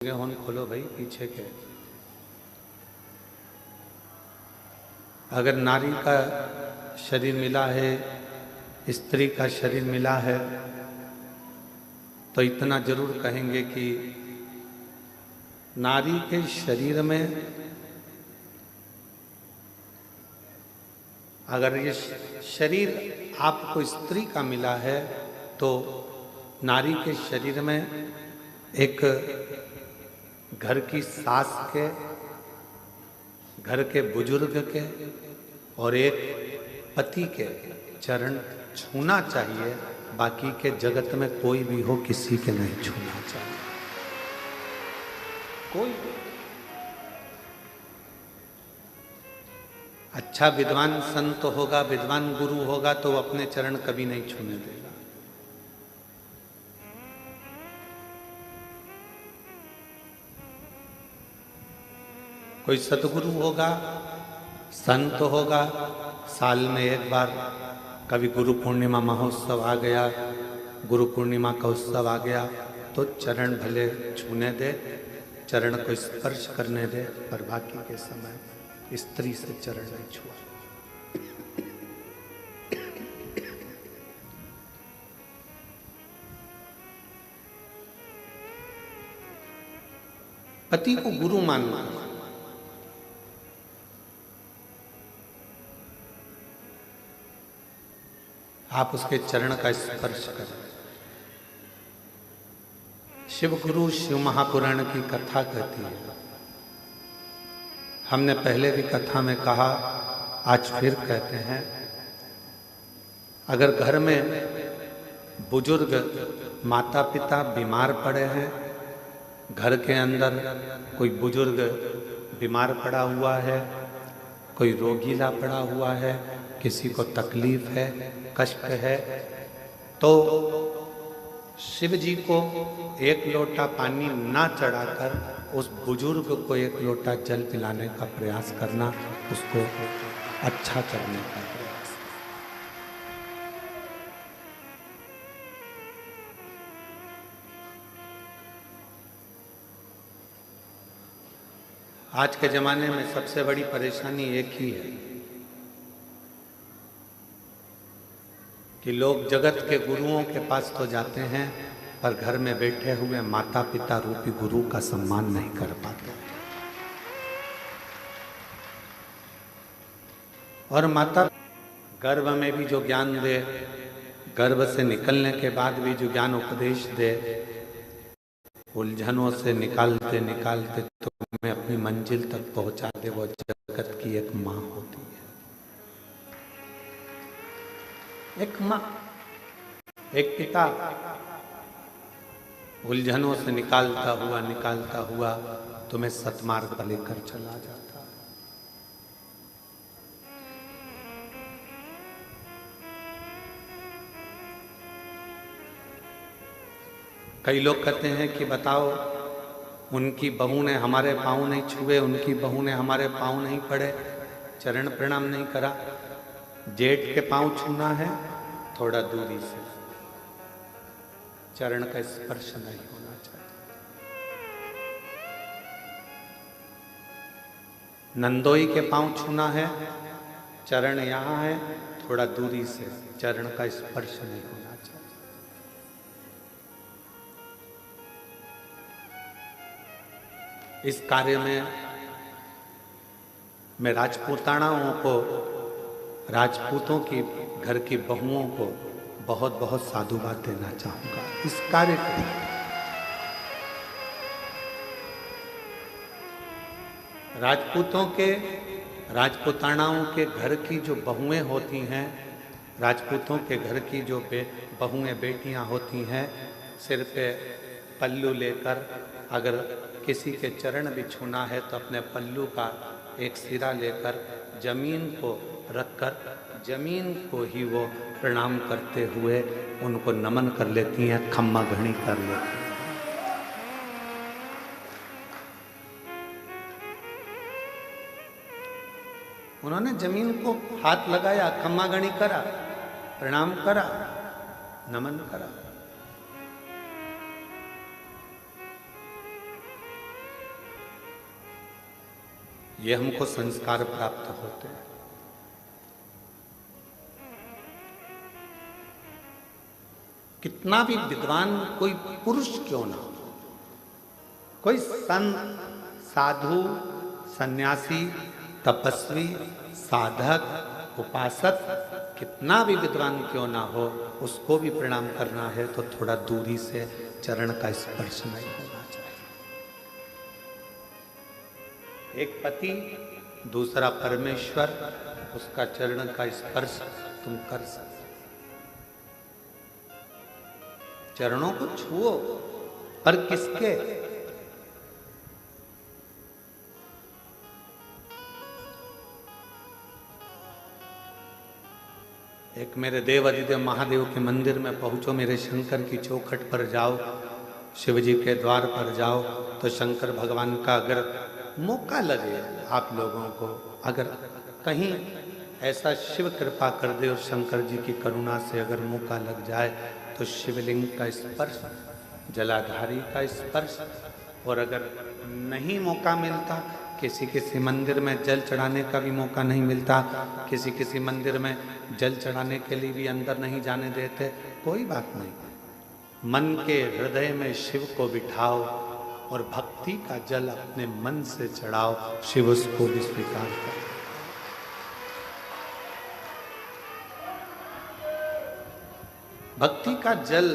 होन खोलो भाई पीछे के। अगर नारी का शरीर मिला है, स्त्री का शरीर मिला है, तो इतना जरूर कहेंगे कि नारी के शरीर में अगर ये शरीर आपको स्त्री का मिला है तो नारी के शरीर में एक घर की सास के, घर के बुजुर्ग के और एक पति के चरण छूना चाहिए। बाकी के जगत में कोई भी हो किसी के नहीं छूना चाहिए। कोई अच्छा विद्वान संत होगा, विद्वान गुरु होगा तो अपने चरण कभी नहीं छूने देगा। कोई सतगुरु होगा, संत होगा, साल में एक बार कभी गुरु पूर्णिमा महोत्सव आ गया, गुरु पूर्णिमा का उत्सव आ गया तो चरण भले छूने दे, चरण को स्पर्श करने दे, पर बाकी के समय स्त्री से चरण नहीं छुआ। पति को गुरु मानना, आप उसके चरण का स्पर्श करें। शिव गुरु शिव महापुराण की कथा कहती है, हमने पहले भी कथा में कहा, आज फिर कहते हैं, अगर घर में बुजुर्ग माता पिता बीमार पड़े हैं, घर के अंदर कोई बुजुर्ग बीमार पड़ा हुआ है, कोई रोगीला पड़ा हुआ है, किसी को तकलीफ है, कष्ट है, तो शिव जी को एक लोटा पानी ना चढ़ाकर उस बुजुर्ग को एक लोटा जल पिलाने का प्रयास करना, उसको अच्छा करने का प्रयास। आज के जमाने में सबसे बड़ी परेशानी एक ही है कि लोग जगत के गुरुओं के पास तो जाते हैं पर घर में बैठे हुए माता पिता रूपी गुरु का सम्मान नहीं कर पाते। और माता गर्भ में भी जो ज्ञान दे, गर्भ से निकलने के बाद भी जो ज्ञान उपदेश दे, उलझनों से निकालते निकालते तुम्हें अपनी मंजिल तक पहुंचा दे, वो जगत की एक माँ होती है। एक माँ, एक पिता उलझनों से निकालता हुआ तुम्हें सतमार्ग पर लेकर चला जाता है। कई लोग कहते हैं कि बताओ, उनकी बहू ने हमारे पाँव नहीं छुए, उनकी बहू ने हमारे पाँव नहीं पड़े, चरण प्रणाम नहीं करा। जेठ के पाँव छूना है, थोड़ा दूरी से, चरण का स्पर्श नहीं होना चाहिए। नंदोई के पाँव छूना है, चरण यहाँ है, थोड़ा दूरी से, चरण का स्पर्श नहीं होना चाहिए। इस कार्य में मैं राजपूतानाओं को, राजपूतों की घर की बहुओं को बहुत बहुत साधुवाद देना चाहूंगा इस कार्य को। राजपूतों के, राजपूतानाओं के घर की जो बहुएं होती हैं, राजपूतों के घर की जो बहुएं बेटियां होती हैं, सिर पे पल्लू लेकर अगर किसी के चरण भी छूना है तो अपने पल्लू का एक सिरा लेकर जमीन को रखकर जमीन को ही वो प्रणाम करते हुए उनको नमन कर लेती हैं, खम्मा घड़ी कर लेती हैं। उन्होंने जमीन को हाथ लगाया, खम्मा घड़ी करा, प्रणाम करा, नमन करा। ये हमको संस्कार प्राप्त होते हैं। कितना भी विद्वान कोई पुरुष क्यों ना हो, कोई संत, साधु, सन्यासी, तपस्वी, साधक, उपासक, कितना भी विद्वान क्यों ना हो, उसको भी प्रणाम करना है तो थोड़ा दूरी से चरण का स्पर्श नहीं होना चाहिए। एक पति, दूसरा परमेश्वर, उसका चरण का स्पर्श तुम कर सकते। चरणों को छुओ, पर किसके? एक मेरे देव अधिदेव महादेव के मंदिर में पहुंचो, मेरे शंकर की चौखट पर जाओ, शिव जी के द्वार पर जाओ, तो शंकर भगवान का अगर मौका लगे आप लोगों को, अगर कहीं ऐसा शिव कृपा कर दे और शंकर जी की करुणा से अगर मौका लग जाए, तो शिवलिंग का स्पर्श, जलाधारी का स्पर्श, और अगर नहीं मौका मिलता, किसी मंदिर में जल चढ़ाने का भी मौका नहीं मिलता, किसी मंदिर में जल चढ़ाने के लिए भी अंदर नहीं जाने देते, कोई बात नहीं, मन के हृदय में शिव को बिठाओ और भक्ति का जल अपने मन से चढ़ाओ, शिव उसको भी स्वीकार करे। भक्ति का जल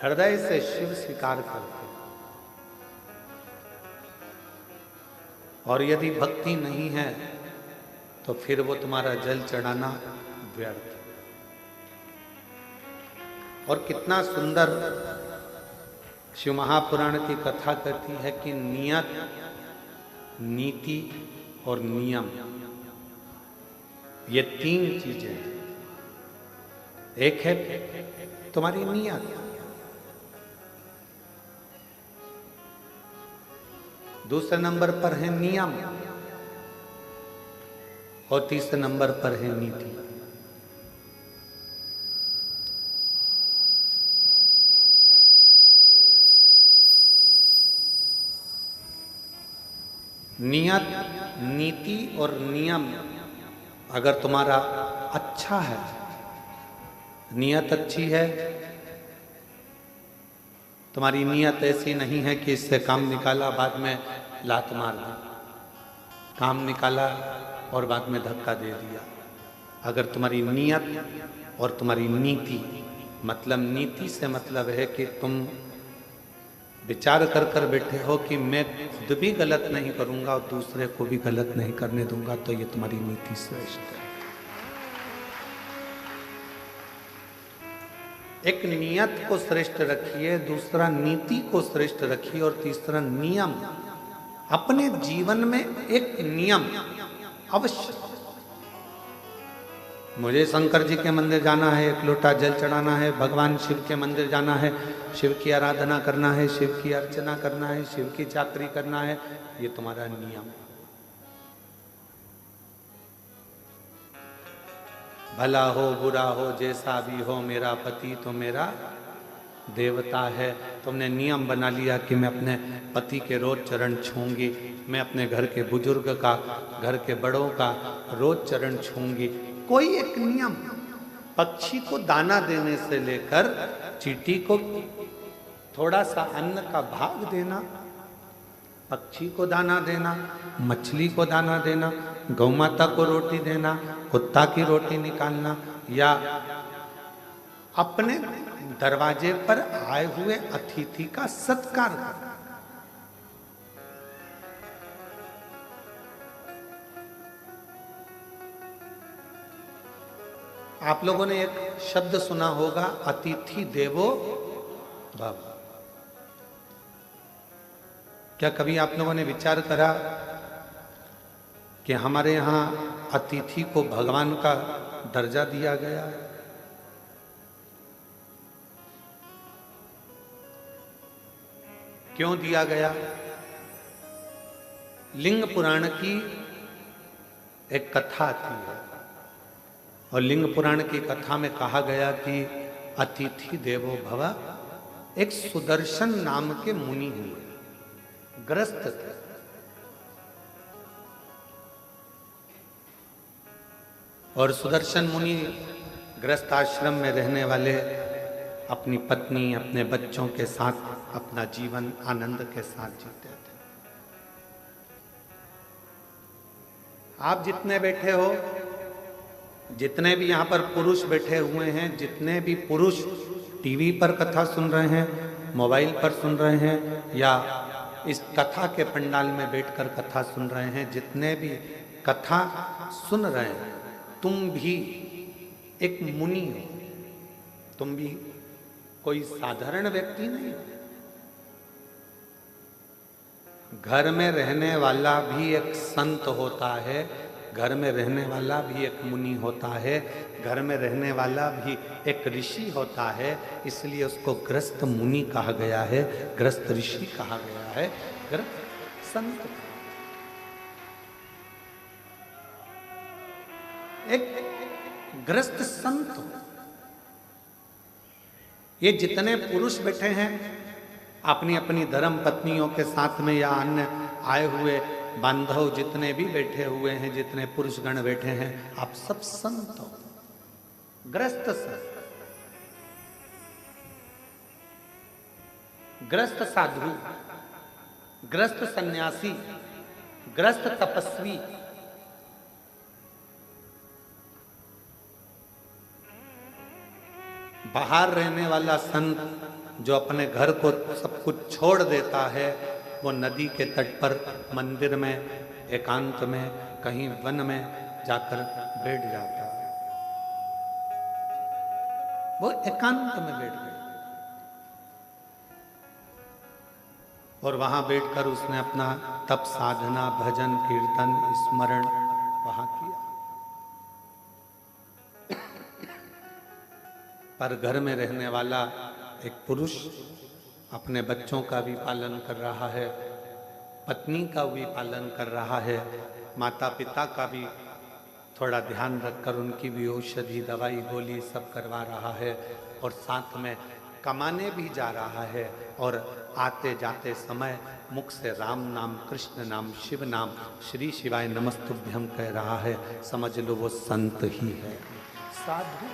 हृदय से शिव स्वीकार करते, और यदि भक्ति नहीं है तो फिर वो तुम्हारा जल चढ़ाना व्यर्थ। और कितना सुंदर शिव महापुराण की कथा कहती है कि नियत, नीति और नियम, ये तीन चीजें हैं। एक है तुम्हारी नियत, दूसरे नंबर पर है नियम, और तीसरे नंबर पर है नीति। नियत, नीति और नियम अगर तुम्हारा अच्छा है, नियत अच्छी है, तुम्हारी नियत ऐसी नहीं है कि इससे काम निकाला बाद में लात मार दी, काम निकाला और बाद में धक्का दे दिया। अगर तुम्हारी नियत और तुम्हारी नीति, मतलब नीति से मतलब है कि तुम विचार कर बैठे हो कि मैं खुद भी गलत नहीं करूंगा और दूसरे को भी गलत नहीं करने दूंगा, तो ये तुम्हारी नीति श्रेष्ठ है। एक नियत को श्रेष्ठ रखिए, दूसरा नीति को श्रेष्ठ रखिए, और तीसरा नियम। अपने जीवन में एक नियम अवश्य, मुझे शंकर जी के मंदिर जाना है, एक लोटा जल चढ़ाना है, भगवान शिव के मंदिर जाना है, शिव की आराधना करना है, शिव की अर्चना करना है, शिव की चाकरी करना है, ये तुम्हारा नियम। भला हो बुरा हो जैसा भी हो, मेरा पति तो मेरा देवता है। तुमने नियम बना लिया कि मैं अपने पति के रोज चरण छूंगी, मैं अपने घर के बुजुर्ग का, घर के बड़ों का रोज चरण छूंगी। कोई एक नियम, पक्षी को दाना देने से लेकर चींटी को थोड़ा सा अन्न का भाग देना, पक्षी को दाना देना, मछली को दाना देना, गौ माता को रोटी देना, कुत्ता की रोटी निकालना, या अपने दरवाजे पर आए हुए अतिथि का सत्कार करना। आप लोगों ने एक शब्द सुना होगा, अतिथि देवो भव। क्या कभी आप लोगों ने विचार करा कि हमारे यहाँ अतिथि को भगवान का दर्जा दिया गया है? क्यों दिया गया? लिंग पुराण की एक कथा आती है, और लिंग पुराण की कथा में कहा गया कि अतिथि देवो भव। एक सुदर्शन नाम के मुनि हुए, ग्रस्त थे, और सुदर्शन मुनि गृहस्थ आश्रम में रहने वाले अपनी पत्नी अपने बच्चों के साथ अपना जीवन आनंद के साथ जीते थे। आप जितने बैठे हो, जितने भी यहाँ पर पुरुष बैठे हुए हैं, जितने भी पुरुष टीवी पर कथा सुन रहे हैं, मोबाइल पर सुन रहे हैं, या इस कथा के पंडाल में बैठकर कथा सुन रहे हैं, जितने भी कथा सुन रहे हैं, तुम भी एक मुनि हो, तुम भी कोई साधारण व्यक्ति नहीं हो। घर में रहने वाला भी एक संत होता है, घर में रहने वाला भी एक मुनि होता है, घर में रहने वाला भी एक ऋषि होता है, इसलिए उसको गृहस्थ मुनि कहा गया है, गृहस्थ ऋषि कहा गया है, गृहस्थ संत। एक गृहस्थ संत। ये जितने पुरुष बैठे हैं अपनी अपनी धर्म पत्नियों के साथ में, या अन्य आए हुए बांधव जितने भी बैठे हुए हैं, जितने पुरुषगण बैठे हैं, आप सब संत हो, गृहस्थ संत, गृहस्थ साधु, गृहस्थ सन्यासी, गृहस्थ तपस्वी। बाहर रहने वाला संत जो अपने घर को सब कुछ छोड़ देता है, वो नदी के तट पर, मंदिर में, एकांत में, कहीं वन में जाकर बैठ जाता है। वो एकांत में बैठ गया और वहां बैठकर उसने अपना तप, साधना, भजन, कीर्तन, स्मरण वहां किया। पर घर में रहने वाला एक पुरुष अपने बच्चों का भी पालन कर रहा है, पत्नी का भी पालन कर रहा है, माता पिता का भी थोड़ा ध्यान रखकर उनकी भी औषधि, दवाई, गोली सब करवा रहा है, और साथ में कमाने भी जा रहा है, और आते जाते समय मुख से राम नाम, कृष्ण नाम, शिव नाम, श्री शिवाय नमस्तुभ्यम कह रहा है। समझ लो वो संत ही है, साधु।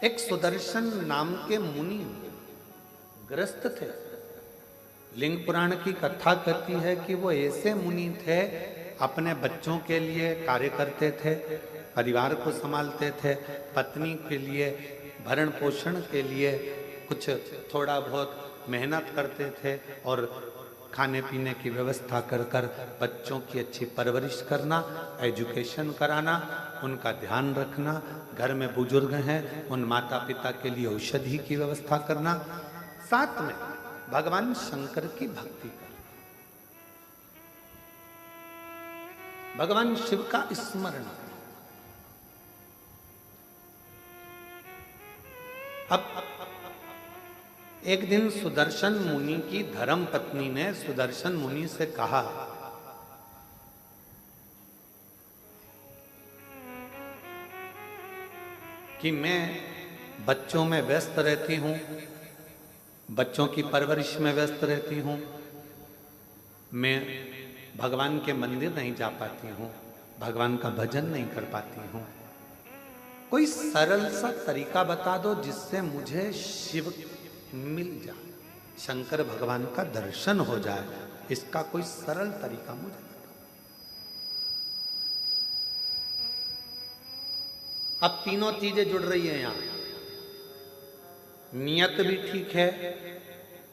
एक सुदर्शन नाम के मुनि गृहस्थ थे। लिंग पुराण की कथा कहती है कि वो ऐसे मुनि थे, अपने बच्चों के लिए कार्य करते थे, परिवार को संभालते थे, पत्नी के लिए भरण पोषण के लिए कुछ थोड़ा बहुत मेहनत करते थे, और खाने पीने की व्यवस्था कर कर बच्चों की अच्छी परवरिश करना, एजुकेशन कराना, उनका ध्यान रखना, घर में बुजुर्ग हैं उन माता पिता के लिए औषधि की व्यवस्था करना, साथ में भगवान शंकर की भक्ति करना, भगवान शिव का स्मरण करना। अब एक दिन सुदर्शन मुनि की धर्म पत्नी ने सुदर्शन मुनि से कहा कि मैं बच्चों में व्यस्त रहती हूं, बच्चों की परवरिश में व्यस्त रहती हूं, मैं भगवान के मंदिर नहीं जा पाती हूं, भगवान का भजन नहीं कर पाती हूं, कोई सरल सा तरीका बता दो जिससे मुझे शिव मिल जाए, शंकर भगवान का दर्शन हो जाए, इसका कोई सरल तरीका मुझे बताओ। अब तीनों चीजें जुड़ रही है यहां, नियत भी ठीक है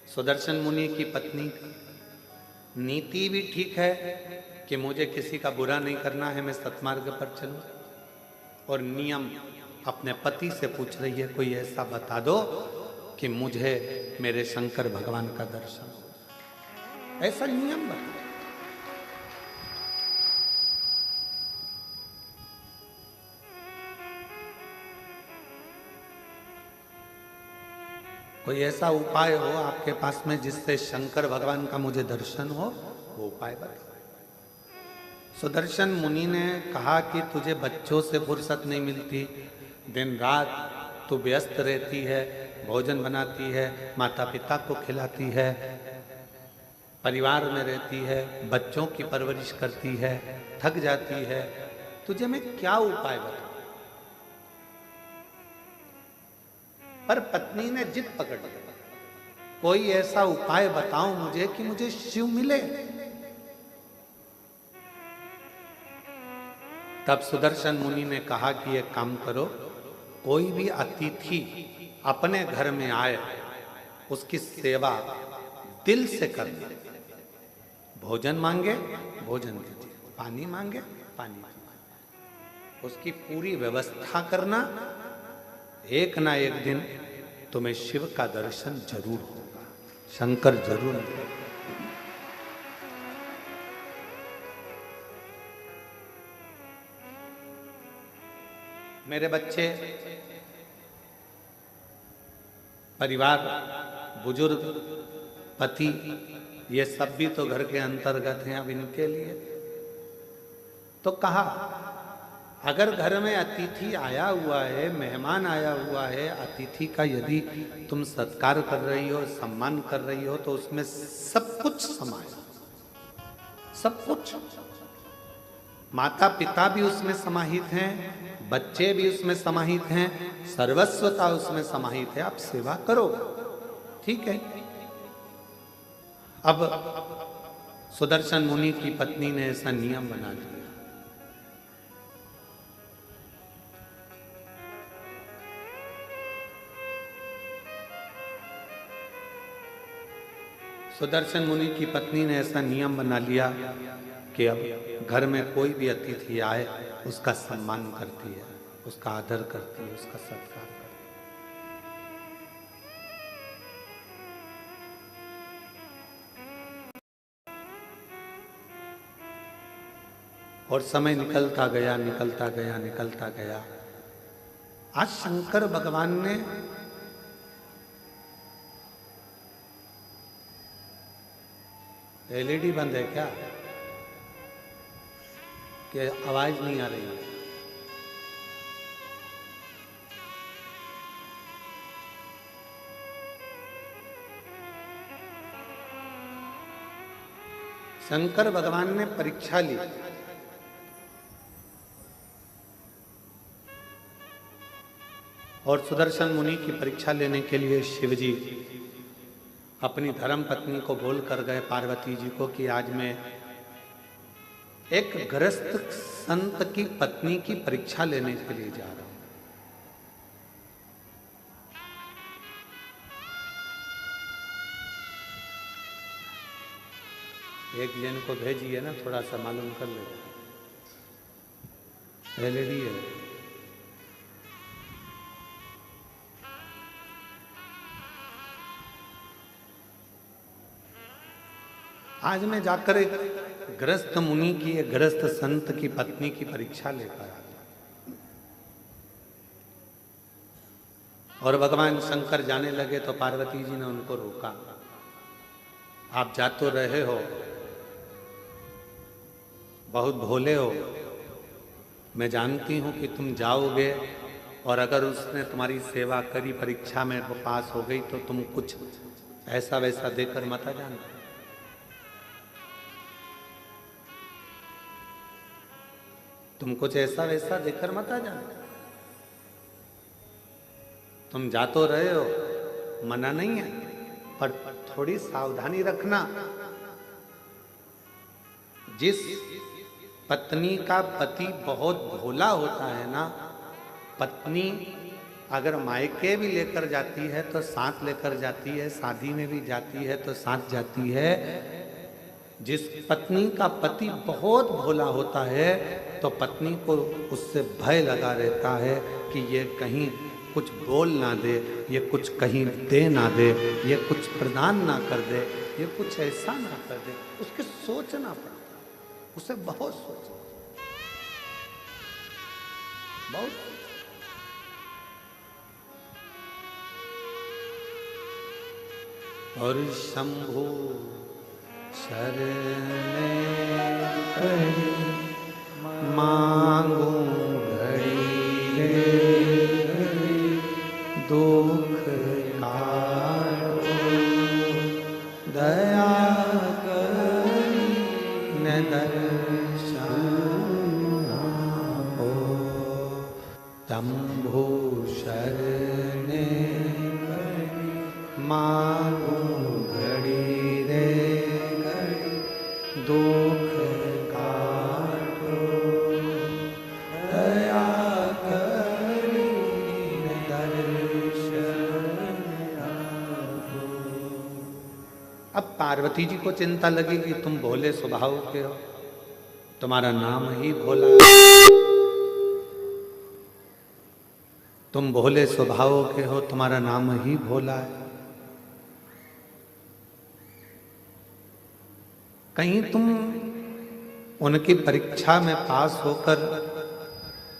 सुदर्शन मुनि की पत्नी की, नीति भी ठीक है कि मुझे किसी का बुरा नहीं करना है, मैं सत्मार्ग पर चलूं, और नियम अपने पति से पूछ रही है कोई ऐसा बता दो कि मुझे मेरे शंकर भगवान का दर्शन हो, ऐसा नियम बता। कोई ऐसा उपाय हो आपके पास में जिससे शंकर भगवान का मुझे दर्शन हो, वो उपाय बता। सुदर्शन मुनि ने कहा कि तुझे बच्चों से फुर्सत नहीं मिलती, दिन रात तू व्यस्त रहती है, भोजन बनाती है, माता पिता को खिलाती है, परिवार में रहती है, बच्चों की परवरिश करती है, थक जाती है, तुझे मैं क्या उपाय बताऊं? पर पत्नी ने जिद पकड़ ली, कोई ऐसा उपाय बताओ मुझे कि मुझे शिव मिले। तब सुदर्शन मुनि ने कहा कि एक काम करो, कोई भी अतिथि अपने घर में आए उसकी सेवा दिल से करना। भोजन मांगे भोजन दीजिए, पानी मांगे पानी दीजिए, उसकी पूरी व्यवस्था करना। एक ना एक दिन तुम्हें शिव का दर्शन जरूर होगा, शंकर जरूर मिलेगा। मेरे बच्चे, परिवार, बुजुर्ग, पति, ये सब भी तो घर के अंतर्गत हैं। अब इनके लिए तो कहा, अगर घर में अतिथि आया हुआ है, मेहमान आया हुआ है, अतिथि का यदि तुम सत्कार कर रही हो, सम्मान कर रही हो, तो उसमें सब कुछ समाया, सब कुछ। माता पिता भी उसमें समाहित हैं, बच्चे भी उसमें समाहित हैं, सर्वस्वता उसमें समाहित है। आप सेवा करो, ठीक है। अब सुदर्शन मुनि की पत्नी ने ऐसा नियम बना दिया। सुदर्शन मुनि की पत्नी ने ऐसा नियम बना लिया कि अब घर में कोई भी अतिथि आए उसका सम्मान करती है, उसका आदर करती है, उसका सत्कार करती है। और समय निकलता गया, निकलता गया, निकलता गया। आज शंकर भगवान ने एलईडी बंद है क्या कि आवाज नहीं आ रही है? शंकर भगवान ने परीक्षा ली। और सुदर्शन मुनि की परीक्षा लेने के लिए शिवजी अपनी धर्म पत्नी को बोल कर गए, पार्वती जी को, कि आज मैं एक गृहस्थ संत की पत्नी की परीक्षा लेने के लिए जा रहा हूं। एक जन को भेजिए ना, थोड़ा सा मालूम कर ले। एलईडी है। आज मैं जाकर एक गृहस्थ मुनि की, एक गृहस्थ संत की पत्नी की परीक्षा लेकर आ गया। और भगवान शंकर जाने लगे तो पार्वती जी ने उनको रोका। आप जा तो रहे हो, बहुत भोले हो, मैं जानती हूं कि तुम जाओगे और अगर उसने तुम्हारी सेवा करी, परीक्षा में वो पास हो गई, तो तुम कुछ ऐसा वैसा देकर मत आ जाना। तुम कुछ ऐसा वैसा देकर मत आ जाना। तुम जा तो रहे हो, मना नहीं है, पर थोड़ी सावधानी रखना। जिस पत्नी का पति बहुत भोला होता है ना, पत्नी अगर मायके भी लेकर जाती है तो साथ लेकर जाती है, शादी में भी जाती है तो साथ जाती है। जिस पत्नी का पति बहुत भोला होता है तो पत्नी को उससे भय लगा रहता है कि ये कहीं कुछ बोल ना दे, ये कुछ कहीं दे ना दे, ये कुछ प्रदान ना कर दे, ये कुछ ऐसा ना कर दे। उसके सोचना पड़ता है, उसे बहुत सोचना, बहुत। और शंभु शरण पड़ी मांगू घड़ी दुख काटो दया मांगू घड़ी रे घड़ी दुख काटो दया करी दर्शन आपो। अब पार्वती जी को चिंता लगी कि तुम भोले स्वभाव के हो, तुम्हारा नाम ही भोला है, तुम भोले स्वभाव के हो, तुम्हारा नाम ही भोला है, कहीं तुम उनकी परीक्षा में पास होकर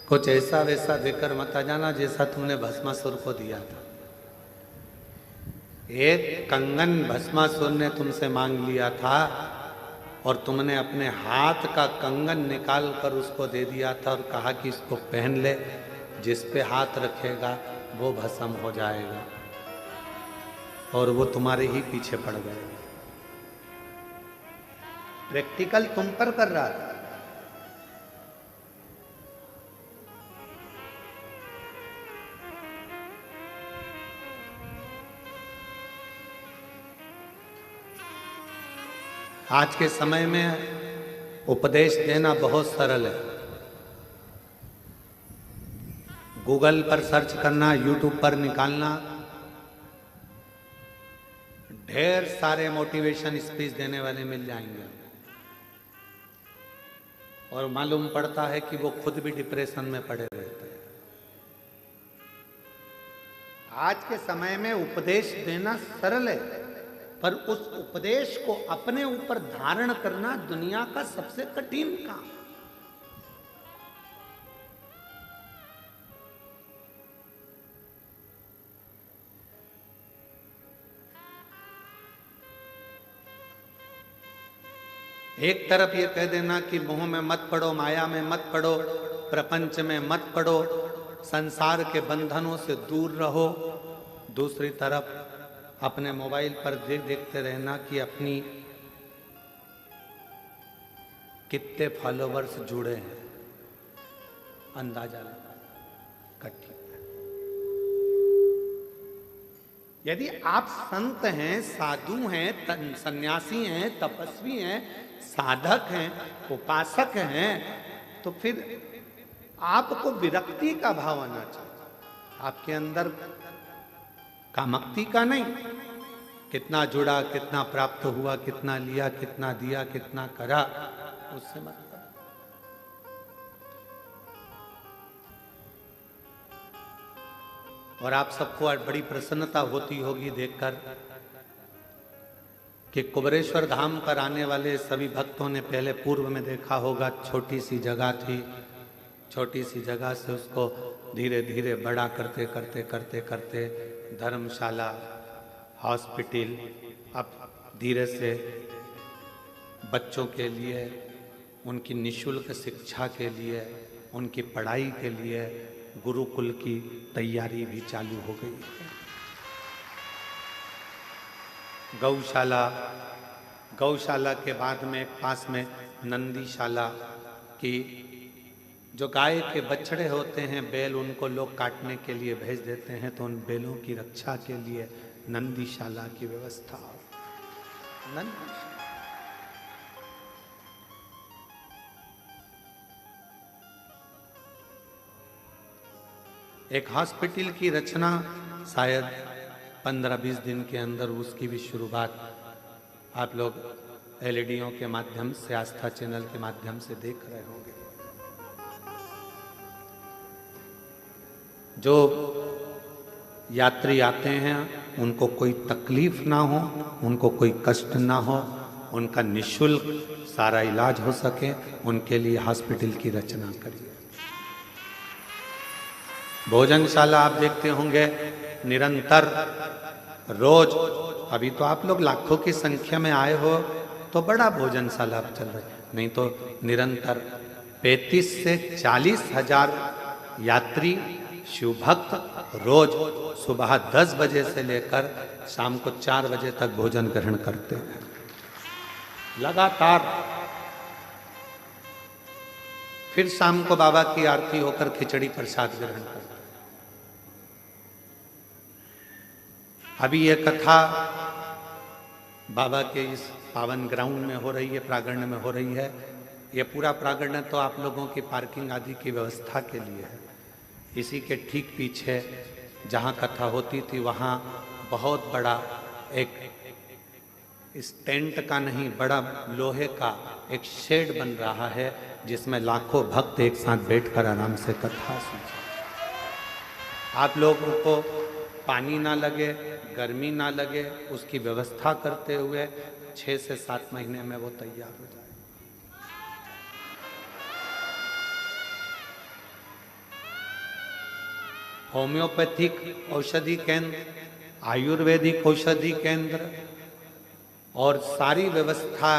कुछ ऐसा वैसा देकर मत आ जाना जैसा तुमने भस्मासुर को दिया था। एक कंगन भस्मासुर ने तुमसे मांग लिया था और तुमने अपने हाथ का कंगन निकाल कर उसको दे दिया था और कहा कि इसको पहन ले, जिस पे हाथ रखेगा वो भस्म हो जाएगा, और वो तुम्हारे ही पीछे पड़ गए। प्रैक्टिकल तुम पर कर रहा था। आज के समय में उपदेश देना बहुत सरल है। गूगल पर सर्च करना, यूट्यूब पर निकालना, ढेर सारे मोटिवेशन स्पीच देने वाले मिल जाएंगे और मालूम पड़ता है कि वो खुद भी डिप्रेशन में पड़े रहते हैं। आज के समय में उपदेश देना सरल है, पर उस उपदेश को अपने ऊपर धारण करना दुनिया का सबसे कठिन काम। एक तरफ ये कह देना कि मोह में मत पड़ो, माया में मत पड़ो, प्रपंच में मत पड़ो, संसार के बंधनों से दूर रहो। दूसरी तरफ अपने मोबाइल पर देखते रहना कि अपनी कितने फॉलोवर्स जुड़े हैं, अंदाजा लगा कठिन। यदि आप संत हैं, साधु हैं, सन्यासी हैं, तपस्वी हैं, साधक हैं, उपासक हैं, तो फिर आपको विरक्ति का भाव आना चाहिए, आपके अंदर कामक्ति का नहीं। कितना जुड़ा, कितना प्राप्त हुआ, कितना लिया, कितना दिया, कितना करा, उससे मतलब। और आप सबको आज बड़ी प्रसन्नता होती होगी देखकर कि कुबरेश्वर धाम पर आने वाले सभी भक्तों ने पहले पूर्व में देखा होगा, छोटी सी जगह थी, छोटी सी जगह से उसको धीरे धीरे बड़ा करते करते करते करते धर्मशाला, हॉस्पिटल, अब धीरे से बच्चों के लिए, उनकी निःशुल्क शिक्षा के लिए, उनकी पढ़ाई के लिए गुरुकुल की तैयारी भी चालू हो गई है। गौशाला के बाद में पास में नंदीशाला की, जो गाय के बछड़े होते हैं, बैल, उनको लोग काटने के लिए भेज देते हैं, तो उन बैलों की रक्षा के लिए नंदीशाला की व्यवस्था। एक हॉस्पिटल की रचना शायद 15-20 दिन के अंदर उसकी भी शुरुआत आप लोग एलईडीओं के माध्यम से, आस्था चैनल के माध्यम से देख रहे होंगे। जो यात्री आते हैं उनको कोई तकलीफ ना हो, उनको कोई कष्ट ना हो, उनका निःशुल्क सारा इलाज हो सके, उनके लिए हॉस्पिटल की रचना करिए। भोजनशाला आप देखते होंगे निरंतर रोज, अभी तो आप लोग लाखों की संख्या में आए हो तो बड़ा भोजनशाला चल रहा है, नहीं तो निरंतर 35 से 40 हजार यात्री शिव भक्त रोज सुबह 10 बजे से लेकर शाम को 4 बजे तक भोजन ग्रहण करते हैं लगातार। फिर शाम को बाबा की आरती होकर खिचड़ी प्रसाद ग्रहण करते हैं। अभी ये कथा बाबा के इस पावन ग्राउंड में हो रही है, प्रांगण में हो रही है। ये पूरा प्रांगण तो आप लोगों की पार्किंग आदि की व्यवस्था के लिए है। इसी के ठीक पीछे जहाँ कथा होती थी वहाँ बहुत बड़ा एक इस टेंट का नहीं, बड़ा लोहे का एक शेड बन रहा है जिसमें लाखों भक्त एक साथ बैठकर आराम से कथा सुनते। आप लोगों को पानी ना लगे, गर्मी ना लगे, उसकी व्यवस्था करते हुए 6 से 7 महीने में वो तैयार हो जाए। होम्योपैथिक औषधि केंद्र, आयुर्वेदिक औषधि केंद्र और सारी व्यवस्था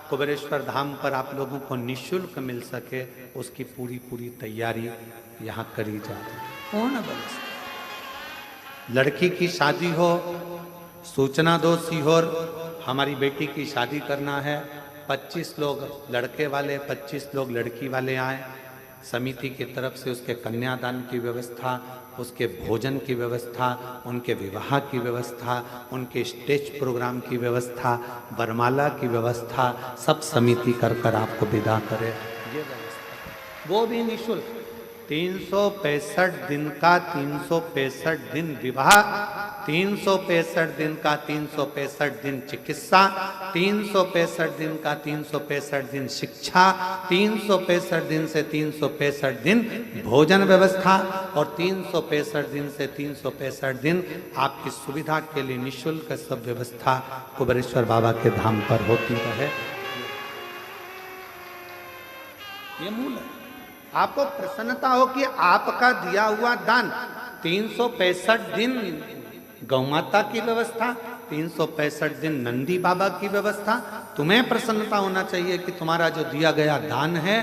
कुबेरेश्वर धाम पर आप लोगों को निःशुल्क मिल सके, उसकी पूरी तैयारी यहाँ करी जाती है। पूर्ण व्यवस्था। लड़की की शादी हो, सूचना दो सीहोर, हमारी बेटी की शादी करना है, 25 लोग लड़के वाले, 25 लोग लड़की वाले आए। समिति की तरफ से उसके कन्यादान की व्यवस्था, उसके भोजन की व्यवस्था, उनके विवाह की व्यवस्था, उनके स्टेज प्रोग्राम की व्यवस्था, वरमाला की व्यवस्था, सब समिति कर आपको विदा करे। ये व्यवस्था वो भी निःशुल्क। 365 दिन का 365 दिन विवाह, 365 दिन का 365 दिन चिकित्सा, 365 दिन का 365 दिन शिक्षा, 365 दिन से 365 दिन भोजन व्यवस्था और 365 दिन से 365 दिन आपकी सुविधा के लिए निःशुल्क सब व्यवस्था कुबेरेश्वर बाबा के धाम पर होती रहे। ये मूल है। आपको प्रसन्नता हो कि आपका दिया हुआ दान 365 दिन गौ माता की व्यवस्था, 365 दिन नंदी बाबा की व्यवस्था। तुम्हें प्रसन्नता होना चाहिए कि तुम्हारा जो दिया गया दान है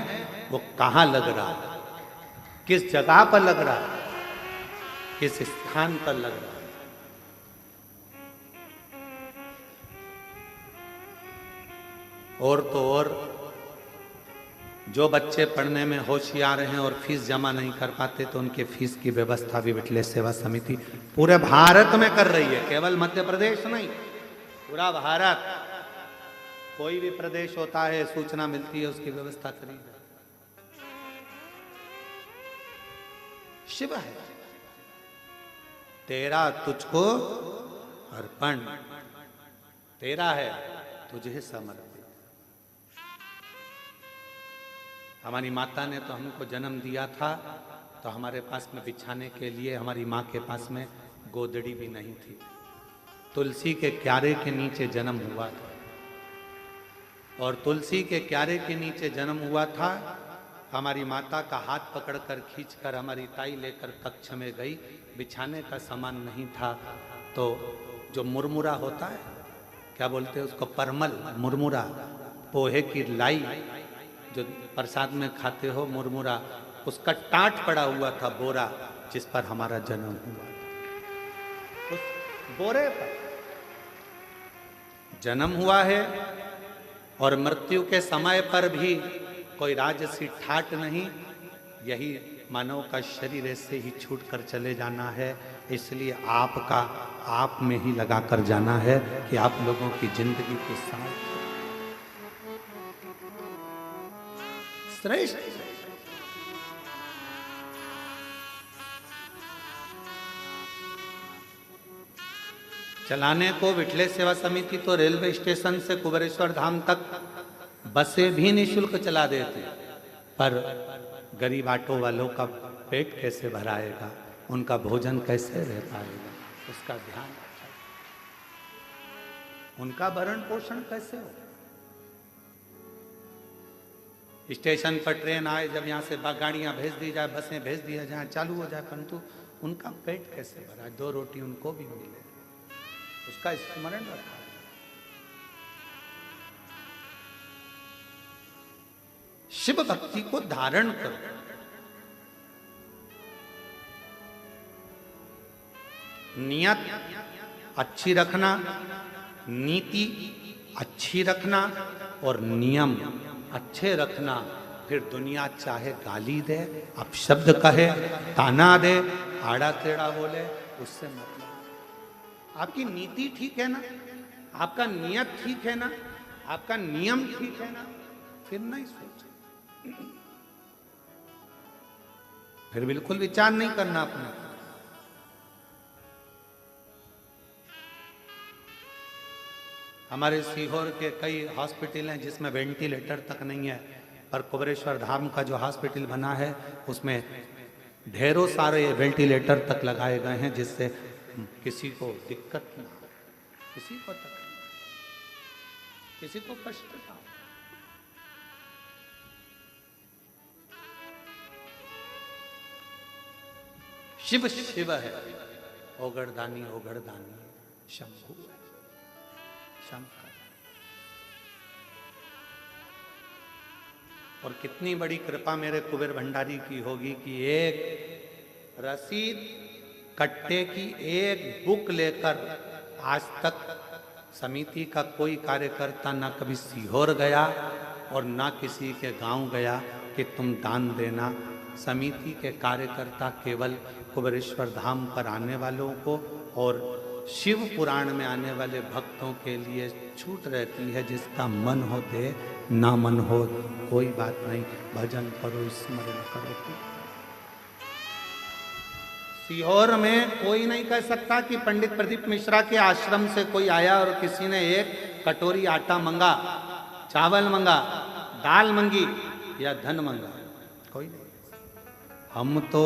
वो कहाँ लग रहा है, किस जगह पर लग रहा है, किस स्थान पर लग रहा है। और तो और जो बच्चे पढ़ने में होशियार हैं और फीस जमा नहीं कर पाते तो उनके फीस की व्यवस्था भी विठलेश सेवा समिति पूरे भारत में कर रही है। केवल मध्य प्रदेश नहीं, पूरा भारत, कोई भी प्रदेश होता है सूचना मिलती है उसकी व्यवस्था करी है। शिव है तेरा तुझको अर्पण, तेरा है तुझे समर्पित। हमारी माता ने तो हमको जन्म दिया था तो हमारे पास में बिछाने के लिए हमारी माँ के पास में गोदड़ी भी नहीं थी। तुलसी के क्यारे के नीचे जन्म हुआ था और तुलसी के क्यारे के नीचे जन्म हुआ था। हमारी माता का हाथ पकड़कर खींचकर हमारी ताई लेकर कक्ष में गई। बिछाने का सामान नहीं था तो जो मुरमुरा होता है, क्या बोलते हैं उसको, परमल, मुरमुरा, पोहे की लाई जो प्रसाद में खाते हो, मुरमुरा, उसका टाट पड़ा हुआ था बोरा जिस पर हमारा जन्म हुआ। उस बोरे पर जन्म हुआ है और मृत्यु के समय पर भी कोई राजसी ठाट नहीं। यही मानव का शरीर ऐसे ही छूट कर चले जाना है, इसलिए आपका आप में ही लगा कर जाना है कि आप लोगों की जिंदगी के साथ श्रेष्ठ। चलाने को विठलेश सेवा समिति तो रेलवे स्टेशन से कुबेरेश्वर धाम तक बसें भी निःशुल्क चला देते, पर गरीब ऑटो वालों का पेट कैसे भराएगा, उनका भोजन कैसे रह पाएगा, उसका ध्यान रखा, उनका भरण पोषण कैसे हो। स्टेशन पर ट्रेन आए, जब यहाँ से गाड़ियाँ भेज दी जाए, बसें भेज दिया जाए, चालू हो जाए, परंतु उनका पेट कैसे भरा, 2 रोटी उनको भी मिले, उसका स्मरण रखा। शिव भक्ति को धारण करो। नियत अच्छी रखना, नीति अच्छी रखना और नियम अच्छे रखना। फिर दुनिया चाहे गाली दे, अपशब्द कहे, ताना दे, आड़ा टेढ़ा बोले, उससे मतलब आपकी नीति ठीक है ना, आपका नियत ठीक है ना, आपका नियम ठीक है ना, फिर नहीं सोच, फिर बिल्कुल विचार नहीं करना अपना। हमारे सीहोर के कई हॉस्पिटल हैं जिसमें वेंटिलेटर तक नहीं है, पर कुबेरेश्वर धाम का जो हॉस्पिटल बना है उसमें ढेरों सारे वेंटिलेटर तक लगाए गए हैं, जिससे किसी को दिक्कत ना हो, किसी को तकलीफ, किसी को कष्ट ना हो। शिव शिव है, ओगड़दानी ओगड़दानी शंभु है, शंकर। और कितनी बड़ी कृपा मेरे कुबेर भंडारी की होगी कि एक रसीद कट्टे की एक बुक लेकर आज तक समिति का कोई कार्यकर्ता ना कभी सीहोर गया और ना किसी के गांव गया कि तुम दान देना। समिति के कार्यकर्ता केवल कुबेरेश्वर धाम पर आने वालों को और शिव पुराण में आने वाले भक्तों के लिए छूट रहती है, जिसका मन हो दे, ना मन हो कोई बात नहीं, भजन करो, स्मरण करो। सीहोर में कोई नहीं कह सकता कि पंडित प्रदीप मिश्रा के आश्रम से कोई आया और किसी ने एक कटोरी आटा मंगा, चावल मंगा, दाल मंगी या धन मंगा, कोई नहीं। हम तो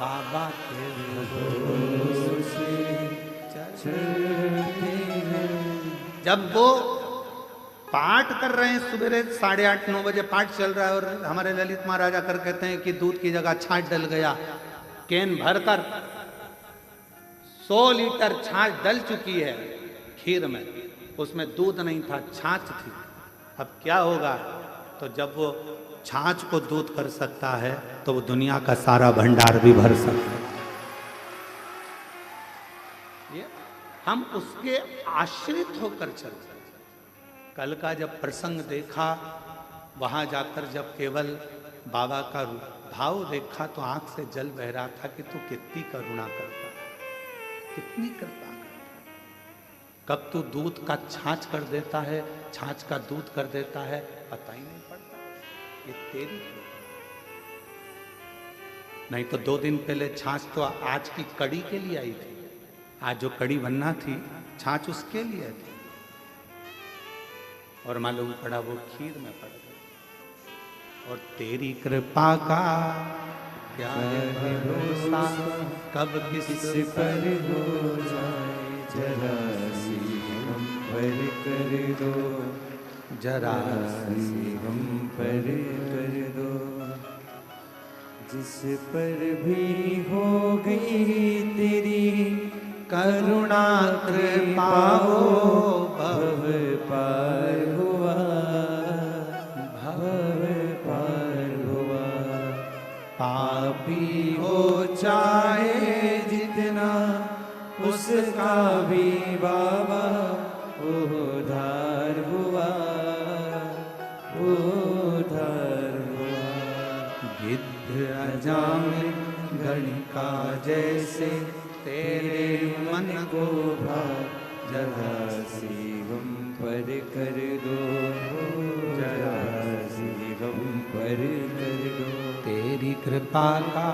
बाबा के भरोसे चलते हैं। जब वो पाठ कर रहे हैं, सुबह 8:30-9 बजे पाठ चल रहा है और हमारे ललित महाराज आकर कहते हैं कि दूध की जगह छाछ डल गया, कैन भरकर 100 लीटर छाछ डल चुकी है खीर में, उसमें दूध नहीं था, छाछ थी। अब क्या होगा? तो जब वो छाछ को दूध कर सकता है तो वो दुनिया का सारा भंडार भी भर सकता है। ये हम उसके आश्रित होकर चलते। कल का जब प्रसंग देखा, वहां जाकर जब केवल बाबा का भाव देखा तो आंख से जल बह रहा था कि तू कितनी करुणा करता है, कितनी कृपा करता। कब तू दूध का छाछ कर देता है, छाछ का दूध कर देता है, पता ही नहीं पड़ता। ये तेरी कृपा। नहीं तो 2 दिन पहले छाछ तो आज की कड़ी के लिए आई थी, आज जो कड़ी बनना थी छाछ उसके लिए थी, और मालूम पड़ा वो खीर में पड़ गई। और तेरी कृपा का क्या है भरोसा, कब किस पर हो जाए, जरा सी हम पर कर दो, जरा सी हम पर कर दो। जिस पर भी हो गई तेरी करुणा कृपा, भव पार हुआ, भव पार हुआ। पापी हो चाहे जितना, उसका भी बाबा उद्धार हुआ, उद्धार हुआ। गिद्ध अजामिल गणिका जैसे तेरे मन को भा, जरा सी हम पर कर दो, जरा सी हम पर कर दो। तेरी कृपा का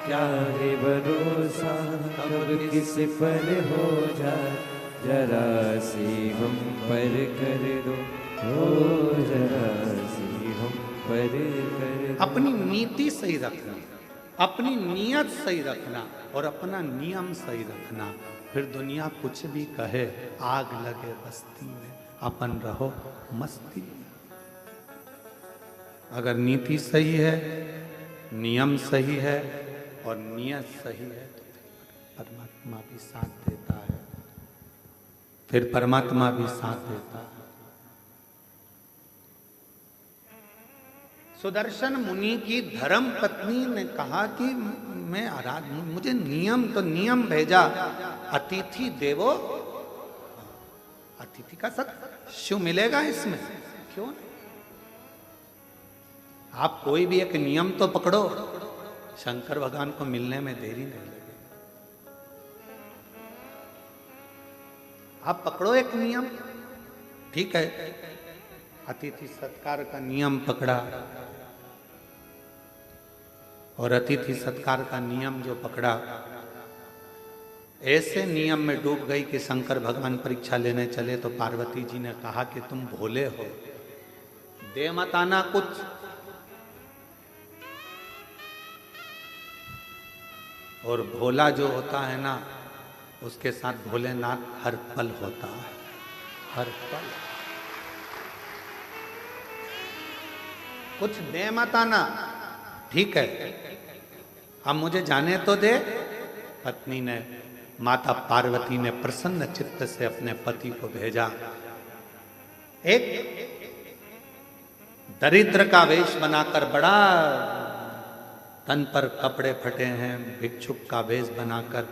क्या है भरोसा, कब किस पर हो जाए, जरा सी हम पर कर दो, जरा सी हम पर कर दो। अपनी नीति सही रखना, अपनी नियत सही रखना और अपना नियम सही रखना, फिर दुनिया कुछ भी कहे, आग लगे बस्ती में, अपन रहो मस्ती में। अगर नीति सही है, नियम सही है और नियत सही है तो परमात्मा भी साथ देता है, फिर परमात्मा भी साथ देता है। सुदर्शन मुनि की धर्म पत्नी ने कहा कि मैं मुझे नियम तो नियम भेजा, अतिथि देवो, अतिथि का शिव मिलेगा इसमें, क्यों नहीं? आप कोई भी एक नियम तो पकड़ो, शंकर भगवान को मिलने में देरी नहीं लगे। आप पकड़ो एक नियम, ठीक है, अतिथि सत्कार का नियम पकड़ा, और अतिथि सत्कार का नियम जो पकड़ा, ऐसे नियम में डूब गई कि शंकर भगवान परीक्षा लेने चले तो पार्वती जी ने कहा कि तुम भोले हो, दे मत आना कुछ। और भोला जो होता है ना, उसके साथ भोलेनाथ हर पल होता है, हर पल। कुछ दे मत आना, ठीक है, अब मुझे जाने तो दे। पत्नी ने, माता पार्वती ने प्रसन्न चित्त से अपने पति को भेजा। एक दरिद्र का वेश बनाकर, बड़ा तन पर कपड़े फटे हैं, भिक्षुक का वेश बनाकर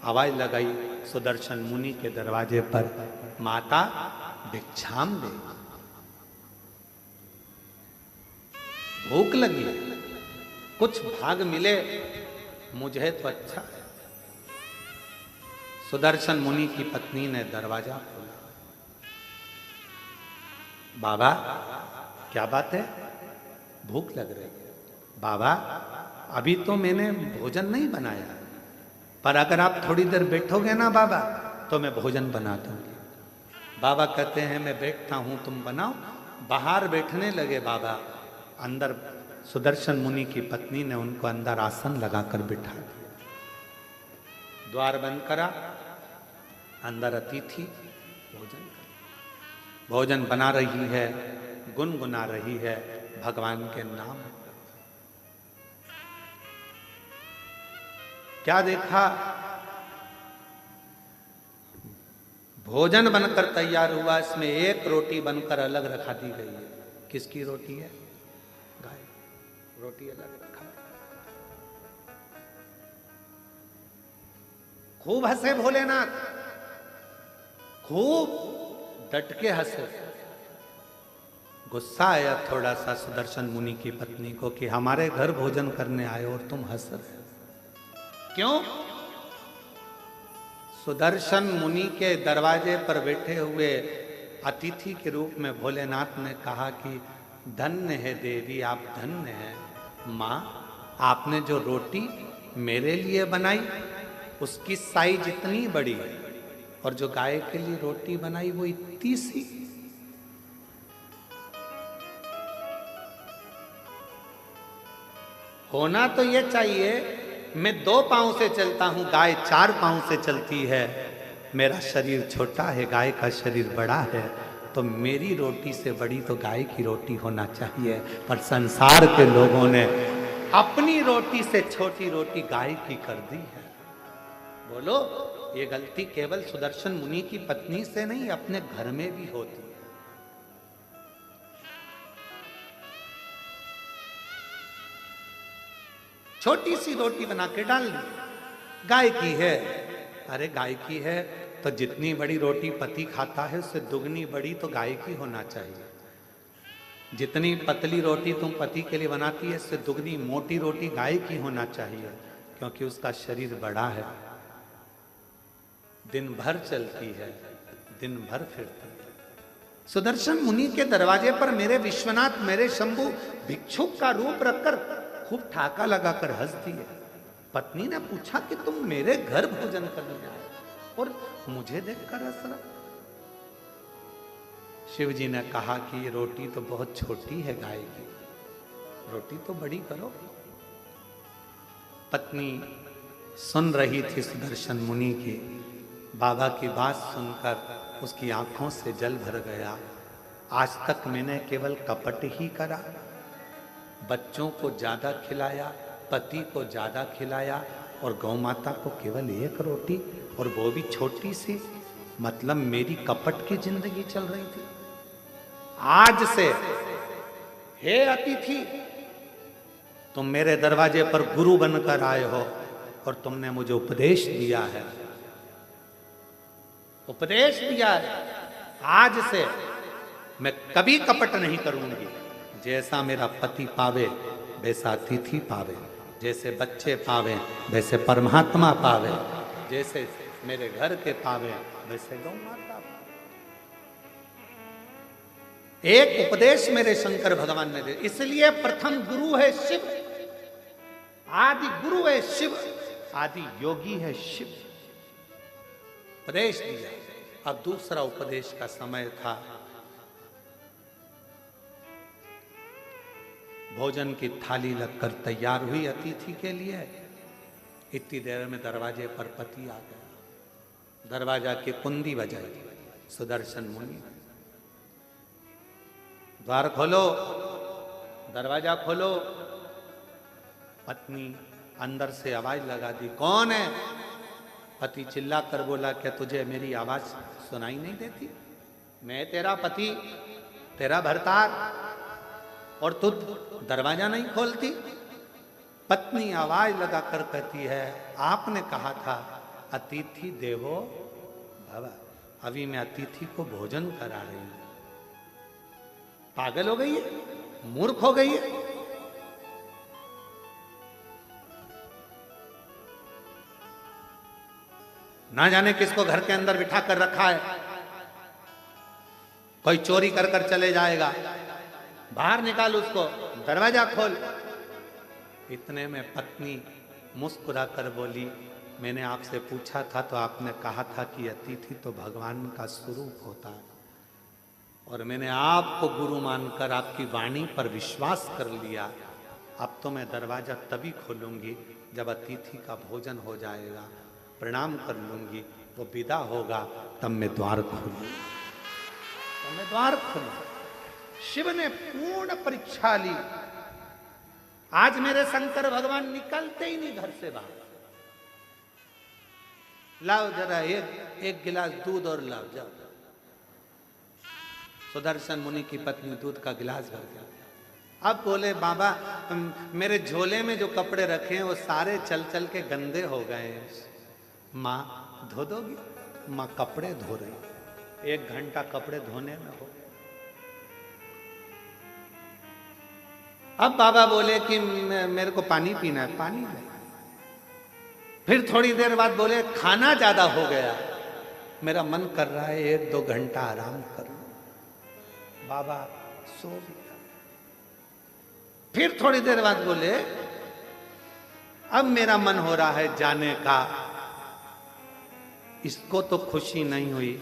आवाज लगाई सुदर्शन मुनि के दरवाजे पर, माता भिक्षाम दे, भूख लगी, कुछ भाग मिले मुझे तो अच्छा है। सुदर्शन मुनि की पत्नी ने दरवाजा खोला। बाबा क्या बात है, भूख लग रही है। बाबा अभी तो मैंने भोजन नहीं बनाया, पर अगर आप थोड़ी देर बैठोगे ना बाबा तो मैं भोजन बना दूंगी। बाबा कहते हैं मैं बैठता हूं, तुम बनाओ। बाहर बैठने लगे बाबा। अंदर सुदर्शन मुनि की पत्नी ने उनको अंदर आसन लगाकर बिठा दिया, द्वार बंद करा, अंदर अतिथि भोजन कर, भोजन बना रही है, गुनगुना रही है भगवान के नाम। क्या देखा, भोजन बनकर तैयार हुआ, इसमें एक रोटी बनकर अलग रखा दी गई है। किसकी रोटी है? गाय। रोटी अलग रखा। खूब हंसे भोलेनाथ, खूब डट के हंसे। गुस्सा आया थोड़ा सा सुदर्शन मुनि की पत्नी को कि हमारे घर भोजन करने आए और तुम हंस रहे हो, क्यों? सुदर्शन मुनि के दरवाजे पर बैठे हुए अतिथि के रूप में भोलेनाथ ने कहा कि धन्य है देवी, आप धन्य हैं। माँ, आपने जो रोटी मेरे लिए बनाई उसकी साइज इतनी बड़ी है, और जो गाय के लिए रोटी बनाई वो इतनी सी। होना तो ये चाहिए, मैं 2 पांव से चलता हूं, गाय 4 पांव से चलती है। मेरा शरीर छोटा है, गाय का शरीर बड़ा है, तो मेरी रोटी से बड़ी तो गाय की रोटी होना चाहिए। पर संसार के लोगों ने अपनी रोटी से छोटी रोटी गाय की कर दी है। बोलो, ये गलती केवल सुदर्शन मुनि की पत्नी से नहीं, अपने घर में भी होती है। छोटी सी रोटी बना के डाल दी, गाय की है। अरे गाय की है तो जितनी बड़ी रोटी पति खाता है उससे दुगनी बड़ी तो गाय की होना चाहिए। जितनी पतली रोटी तुम पति के लिए बनाती है इससे दुगनी मोटी रोटी गाय की होना चाहिए, क्योंकि उसका शरीर बड़ा है, दिन भर चलती है, दिन भर फिरती है। सुदर्शन मुनि के दरवाजे पर मेरे विश्वनाथ, मेरे शंभु भिक्षुक का रूप रखकर खूब ठाका लगाकर हंस दिए। पत्नी ने पूछा कि तुम मेरे घर भोजन करने आए और मुझे देखकर हंस रहा। शिव जी ने कहा कि ये रोटी तो बहुत छोटी है गाय की, रोटी तो बड़ी करो। पत्नी सुन रही थी सुदर्शन मुनि की, बाबा की बात सुनकर उसकी आंखों से जल भर गया। आज तक मैंने केवल कपट ही करा, बच्चों को ज्यादा खिलाया, पति को ज्यादा खिलाया, और गौ माता को केवल 1 रोटी, और वो भी छोटी सी। मतलब मेरी कपट की जिंदगी चल रही थी। आज से हे अतिथि, तुम मेरे दरवाजे पर गुरु बनकर आए हो और तुमने मुझे उपदेश दिया है, उपदेश दिया है। आज से मैं कभी कपट नहीं करूंगी। जैसा मेरा पति पावे वैसा अतिथि पावे, जैसे बच्चे पावे वैसे परमात्मा पावे, जैसे मेरे घर के पावे, वैसे गौ माता। एक उपदेश मेरे शंकर भगवान ने दिया, इसलिए प्रथम गुरु है शिव, आदि गुरु है शिव, आदि योगी है शिव। उपदेश दिया। अब दूसरा उपदेश का समय था। भोजन की थाली लगकर तैयार हुई अतिथि के लिए। इतनी देर में दरवाजे पर पति आ गया। दरवाजा की कुंडी बजाई। सुदर्शन मुनि, द्वार खोलो, दरवाजा खोलो। पत्नी अंदर से आवाज लगा दी, कौन है? पति चिल्ला कर बोला, क्या तुझे मेरी आवाज सुनाई नहीं देती? मैं तेरा पति, तेरा भरतार, और तू दरवाजा नहीं खोलती? पत्नी आवाज लगाकर कहती है, आपने कहा था अतिथि देवो भव, अभी मैं अतिथि को भोजन करा रही हूं। पागल हो गई है? मूर्ख हो गई है? ना जाने किसको घर के अंदर बिठा कर रखा है। कोई चोरी कर कर चले जाएगा, बाहर निकाल उसको, दरवाजा खोल। इतने में पत्नी मुस्कुरा कर बोली, मैंने आपसे पूछा था तो आपने कहा था कि अतिथि तो भगवान का स्वरूप होता है, और मैंने आपको गुरु मानकर आपकी वाणी पर विश्वास कर लिया। अब तो मैं दरवाजा तभी खोलूंगी जब अतिथि का भोजन हो जाएगा, प्रणाम कर लूंगी, वो विदा होगा, तब मैं द्वार खोलूंगी। तो मैं द्वार खोलूं। शिव ने पूर्ण परीक्षा ली। आज मेरे शंकर भगवान निकलते ही नहीं घर से बाहर। लाओ जरा एक गिलास दूध और लाओ, जाओ। सुदर्शन मुनि की पत्नी दूध का गिलास भर दिया। अब बोले, बाबा मेरे झोले में जो कपड़े रखे हैं वो सारे चल चल के गंदे हो गए हैं, माँ धो दोगी? माँ कपड़े धो रही, 1 घंटा कपड़े धोने में हो। अब बाबा बोले कि मेरे को पानी पीना है, पानी ले। फिर थोड़ी देर बाद बोले, खाना ज्यादा हो गया, मेरा मन कर रहा है 1-2 घंटा आराम कर लो। बाबा सो गया। फिर थोड़ी देर बाद बोले, अब मेरा मन हो रहा है जाने का। इसको तो खुशी नहीं हुई,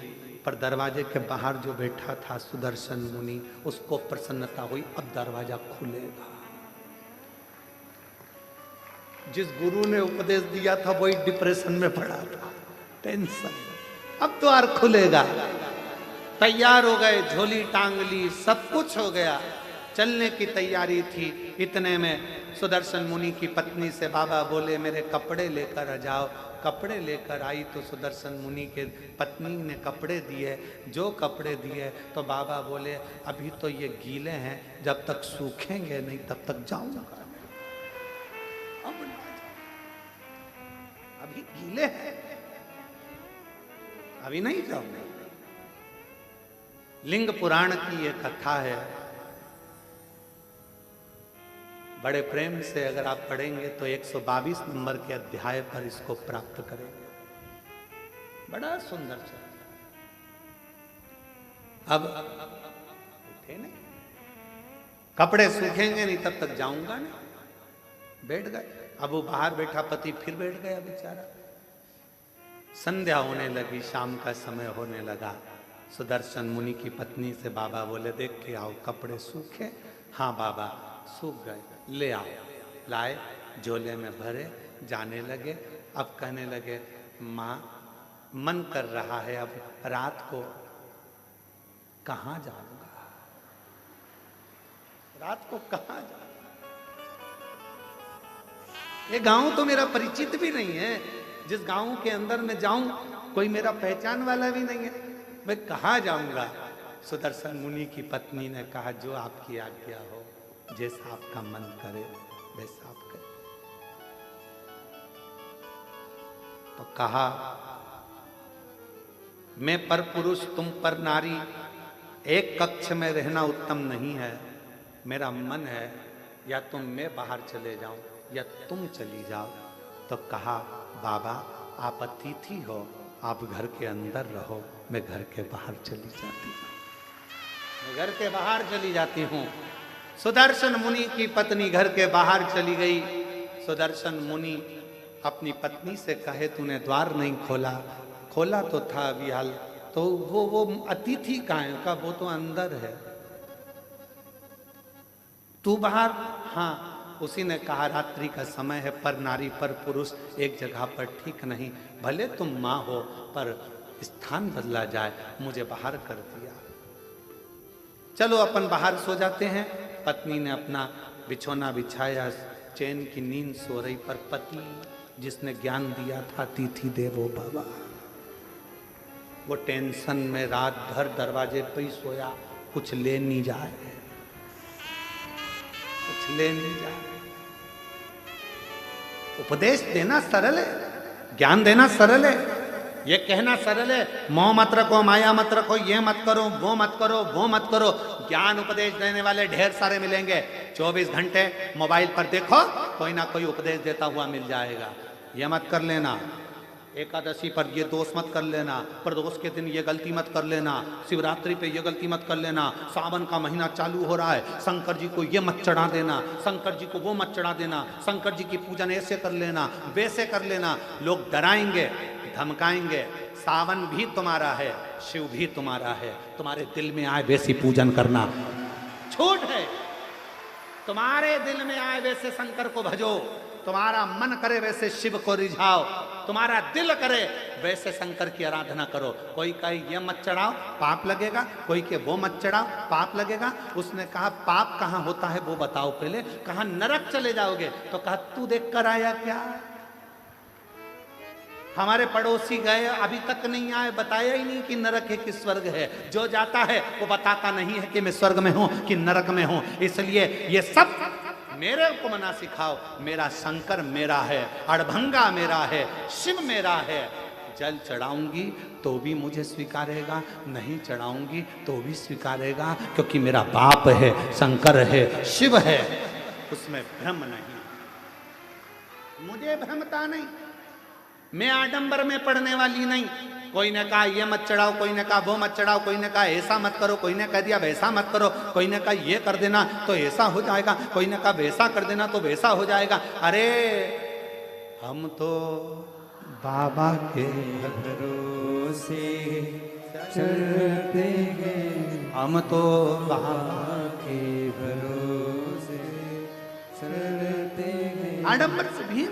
पर दरवाजे के बाहर जो बैठा था सुदर्शन मुनि, उसको प्रसन्नता हुई, अब दरवाजा खुलेगा। जिस गुरु ने उपदेश दिया था वही डिप्रेशन में पड़ा था, टेंशन। अब द्वार खुलेगा। तैयार हो गए, झोली टांग ली, सब कुछ हो गया, चलने की तैयारी थी। इतने में सुदर्शन मुनि की पत्नी से बाबा बोले, मेरे कपड़े लेकर आ जाओ। कपड़े लेकर आई तो सुदर्शन मुनि के पत्नी ने कपड़े दिए। जो कपड़े दिए तो बाबा बोले, अभी तो ये गीले हैं, जब तक सूखेंगे नहीं तब तक जाऊंगा। अभी गीले हैं, अभी नहीं जाऊंगा। लिंग पुराण की ये कथा है, बड़े प्रेम से अगर आप पढ़ेंगे तो 122 नंबर के अध्याय पर इसको प्राप्त करेंगे। बड़ा सुंदर सा। अब उठे नहीं, कपड़े सूखेंगे नहीं तब तक जाऊंगा नहीं। बैठ गए। अब वो बाहर बैठा पति फिर बैठ गया बेचारा। संध्या होने लगी, शाम का समय होने लगा। सुदर्शन मुनि की पत्नी से बाबा बोले, देख के आओ कपड़े सूखे? हाँ बाबा सूख गए, ले आओ। लाए, झोले में भरे, जाने लगे। अब कहने लगे, माँ मन कर रहा है अब रात को कहाँ जाऊंगा, रात को कहाँ जाऊंगा। ये गांव तो मेरा परिचित भी नहीं है, जिस गांव के अंदर मैं जाऊं कोई मेरा पहचान वाला भी नहीं है, मैं कहाँ जाऊंगा। सुदर्शन मुनि की पत्नी ने कहा, जो आपकी आज्ञा हो, जैसा आपका मन करे वैसा आप करें। तो कहा, मैं पर पुरुष तुम पर नारी, एक कक्ष में रहना उत्तम नहीं है। मेरा मन है या तो मैं बाहर चले जाऊं या तुम चली जाओ। तो कहा, बाबा आप अतिथि हो, आप घर के अंदर रहो, मैं घर के बाहर चली जाती हूँ, मैं घर के बाहर चली जाती हूँ। सुदर्शन मुनि की पत्नी घर के बाहर चली गई। सुदर्शन मुनि अपनी पत्नी से कहे, तूने द्वार नहीं खोला। खोला तो था अभी हाल, तो वो अतिथि कहाँ है? का वो तो अंदर है, तू बाहर। हाँ, उसी ने कहा रात्रि का समय है, पर नारी पर पुरुष एक जगह पर ठीक नहीं, भले तुम माँ हो पर स्थान बदला जाए, मुझे बाहर कर दिया। चलो अपन बाहर सो जाते हैं। पत्नी ने अपना बिछोना बिछाया, चैन की नींद सो रही, पर पति जिसने ज्ञान दिया था, अतिथि देवो भव, वो टेंशन में रात भर दरवाजे पर ही सोया, कुछ ले नहीं जाए, कुछ ले नहीं जाए। उपदेश देना सरल है, ज्ञान देना सरल है, ये कहना सरल है, मोह मत रखो, माया मत रखो, ये मत करो, वो मत करो, वो मत करो। ज्ञान उपदेश देने वाले ढेर सारे मिलेंगे। 24 घंटे मोबाइल पर देखो, कोई ना कोई उपदेश देता हुआ मिल जाएगा। ये मत कर लेना, एकादशी पर ये दोष मत कर लेना, प्रदोष के दिन ये गलती मत कर लेना, शिवरात्रि पे ये गलती मत कर लेना, सावन का महीना चालू हो रहा है, शंकर जी को ये मत चढ़ा देना, शंकर जी को वो मत चढ़ा देना, शंकर जी की पूजन ऐसे कर लेना, वैसे कर लेना। लोग डराएंगे, धमकाएंगे। सावन भी तुम्हारा है, शिव भी तुम्हारा है, तुम्हारे दिल में आए वैसी पूजन करना छूट है। तुम्हारे दिल में आए वैसे शंकर को भजो, तुम्हारा मन करे वैसे शिव को रिझाओ, तुम्हारा दिल करे वैसे शंकर की आराधना करो। कोई कहे ये मत चढ़ाओ, पाप लगेगा, कोई के वो मत चढ़ाओ, पाप लगेगा। उसने कहा पाप कहाँ होता है वो बताओ पहले। कहा नरक चले जाओगे, तो कहा तू देख कर आया क्या? हमारे पड़ोसी गए, अभी तक नहीं आए, बताया ही नहीं कि नरक है कि स्वर्ग है। जो जाता है वो बताता नहीं है कि मैं स्वर्ग में हूं कि नरक में हूं। इसलिए ये सब मेरे को मना सिखाओ। मेरा शंकर मेरा है, अड़भंगा मेरा है, शिव मेरा है। जल चढ़ाऊंगी तो भी मुझे स्वीकारेगा, नहीं चढ़ाऊंगी तो भी स्वीकारेगा, क्योंकि मेरा बाप है, शंकर है, शिव है, उसमें भ्रम नहीं, मुझे भ्रमता नहीं। मैं आडंबर में पड़ने वाली नहीं। कोई ने कहा ये मत चढ़ाओ, कोई ने कहा वो मत चढ़ाओ, कोई ने कहा ऐसा मत करो, कोई ने कह दिया वैसा मत करो, कोई ने कहा ये कर देना तो ऐसा हो जाएगा, कोई ने कहा वैसा कर देना तो वैसा हो जाएगा। अरे हम तो बाबा के भरोसे चलते हैं, हम तो बाबा के भरोसे चलते हैं। आडंबर से भी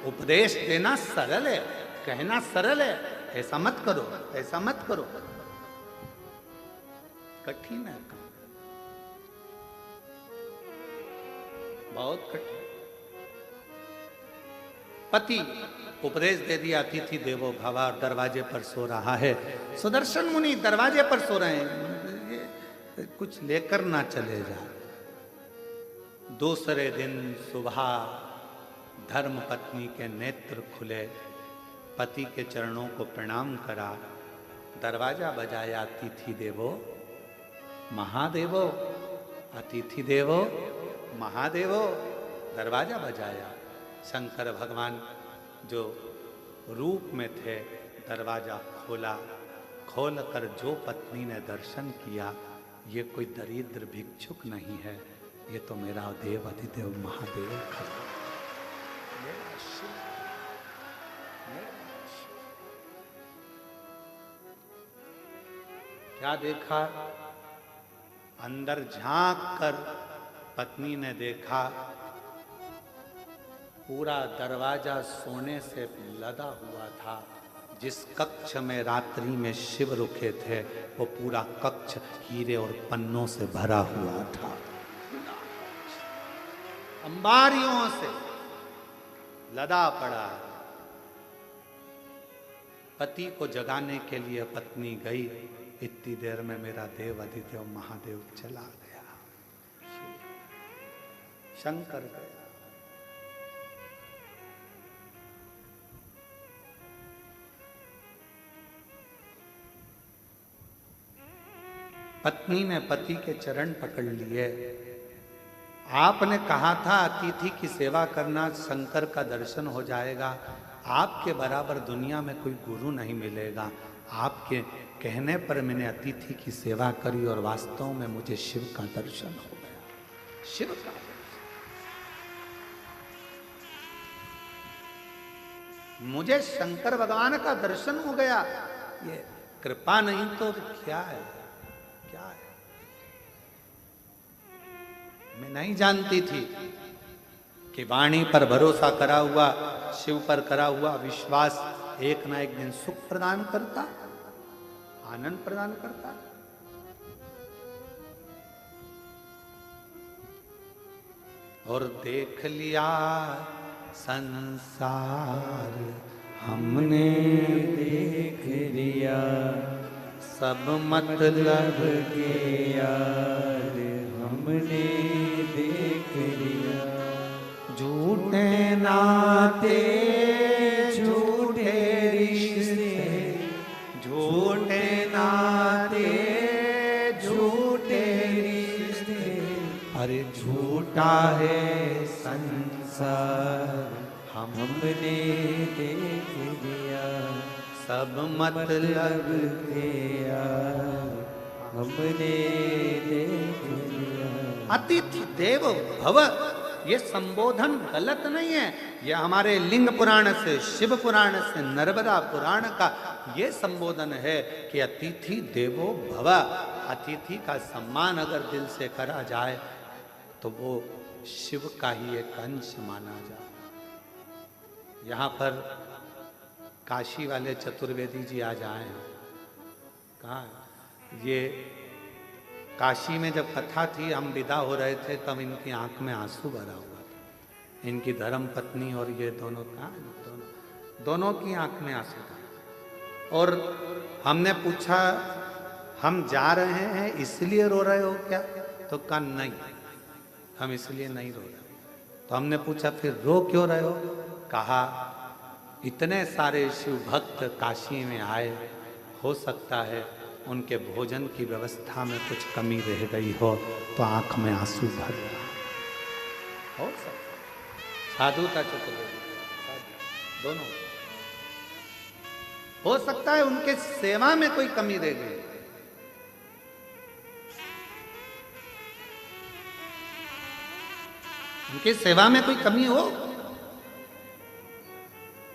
उपदेश देना सरल है, कहना सरल है, ऐसा मत करो, ऐसा मत करो, कठिन है, बहुत कठिन। पति उपदेश दे दिया, अतिथि देवो भव, दरवाजे पर सो रहा है। सुदर्शन मुनि दरवाजे पर सो रहे हैं, कुछ लेकर ना चले जा। दूसरे दिन सुबह धर्म पत्नी के नेत्र खुले, पति के चरणों को प्रणाम करा, दरवाजा बजाया, अतिथि देवो महादेवो, अतिथि देवो महादेवो, दरवाजा बजाया। शंकर भगवान जो रूप में थे, दरवाजा खोला, खोल कर जो पत्नी ने दर्शन किया, ये कोई दरिद्र भिक्षुक नहीं है, ये तो मेरा देव अधिदेव महादेव है। क्या देखा? अंदर झांक कर पत्नी ने देखा, पूरा दरवाजा सोने से लदा हुआ था। जिस कक्ष में रात्रि में शिव रुके थे, वो पूरा कक्ष हीरे और पन्नों से भरा हुआ था, अंबारियों से लदा पड़ा। पति को जगाने के लिए पत्नी गई, इतनी देर में मेरा देव अधिदेव महादेव चला गया, शंकर गया। पत्नी ने पति के चरण पकड़ लिए। आपने कहा था अतिथि की सेवा करना, शंकर का दर्शन हो जाएगा। आपके बराबर दुनिया में कोई गुरु नहीं मिलेगा। आपके कहने पर मैंने अतिथि की सेवा करी और वास्तव में मुझे शिव का दर्शन हो गया। शिव का मुझे शंकर भगवान का दर्शन हो गया। ये कृपा नहीं तो क्या है? क्या है? मैं नहीं जानती थी कि वाणी पर भरोसा करा हुआ, शिव पर करा हुआ विश्वास एक ना एक दिन सुख प्रदान करता, आनंद प्रदान करता। और देख लिया संसार हमने, देख लिया सब मतलब के यार हमने देख लिया। झूठे नाते झूठे रिश्ते, झूठे नाते झूठे रिश्ते, अरे झूठा है संसार हमने देख लिया सब मतलब के यार हमने देख लिया। अतिथि देवो भव, ये संबोधन गलत नहीं है। ये हमारे लिंग पुराण से, शिव पुराण से, नर्मदा पुराण का ये संबोधन है कि अतिथि देवो भव। अतिथि का सम्मान अगर दिल से करा जाए तो वो शिव का ही एक अंश माना जाए। यहाँ पर काशी वाले चतुर्वेदी जी आज आए हैं। कहाँ? ये काशी में जब कथा थी, हम विदा हो रहे थे, तब इनकी आंख में आंसू भरा हुआ था। इनकी धर्म पत्नी और ये दोनों, कहाँ? दोनों की आंख में आंसू था। और हमने पूछा, हम जा रहे हैं इसलिए रो रहे हो क्या? तो कहा नहीं, हम इसलिए नहीं रो रहे। तो हमने पूछा फिर रो क्यों रहे हो? कहा इतने सारे शिव भक्त काशी में आए, हो सकता है उनके भोजन की व्यवस्था में कुछ कमी रह गई हो तो आंख में आंसू भर रहा हो सकता। साधु का चतुर्वेदी दोनों हो सकता है उनके सेवा में कोई कमी रह गई। उनकी सेवा में कोई कमी हो।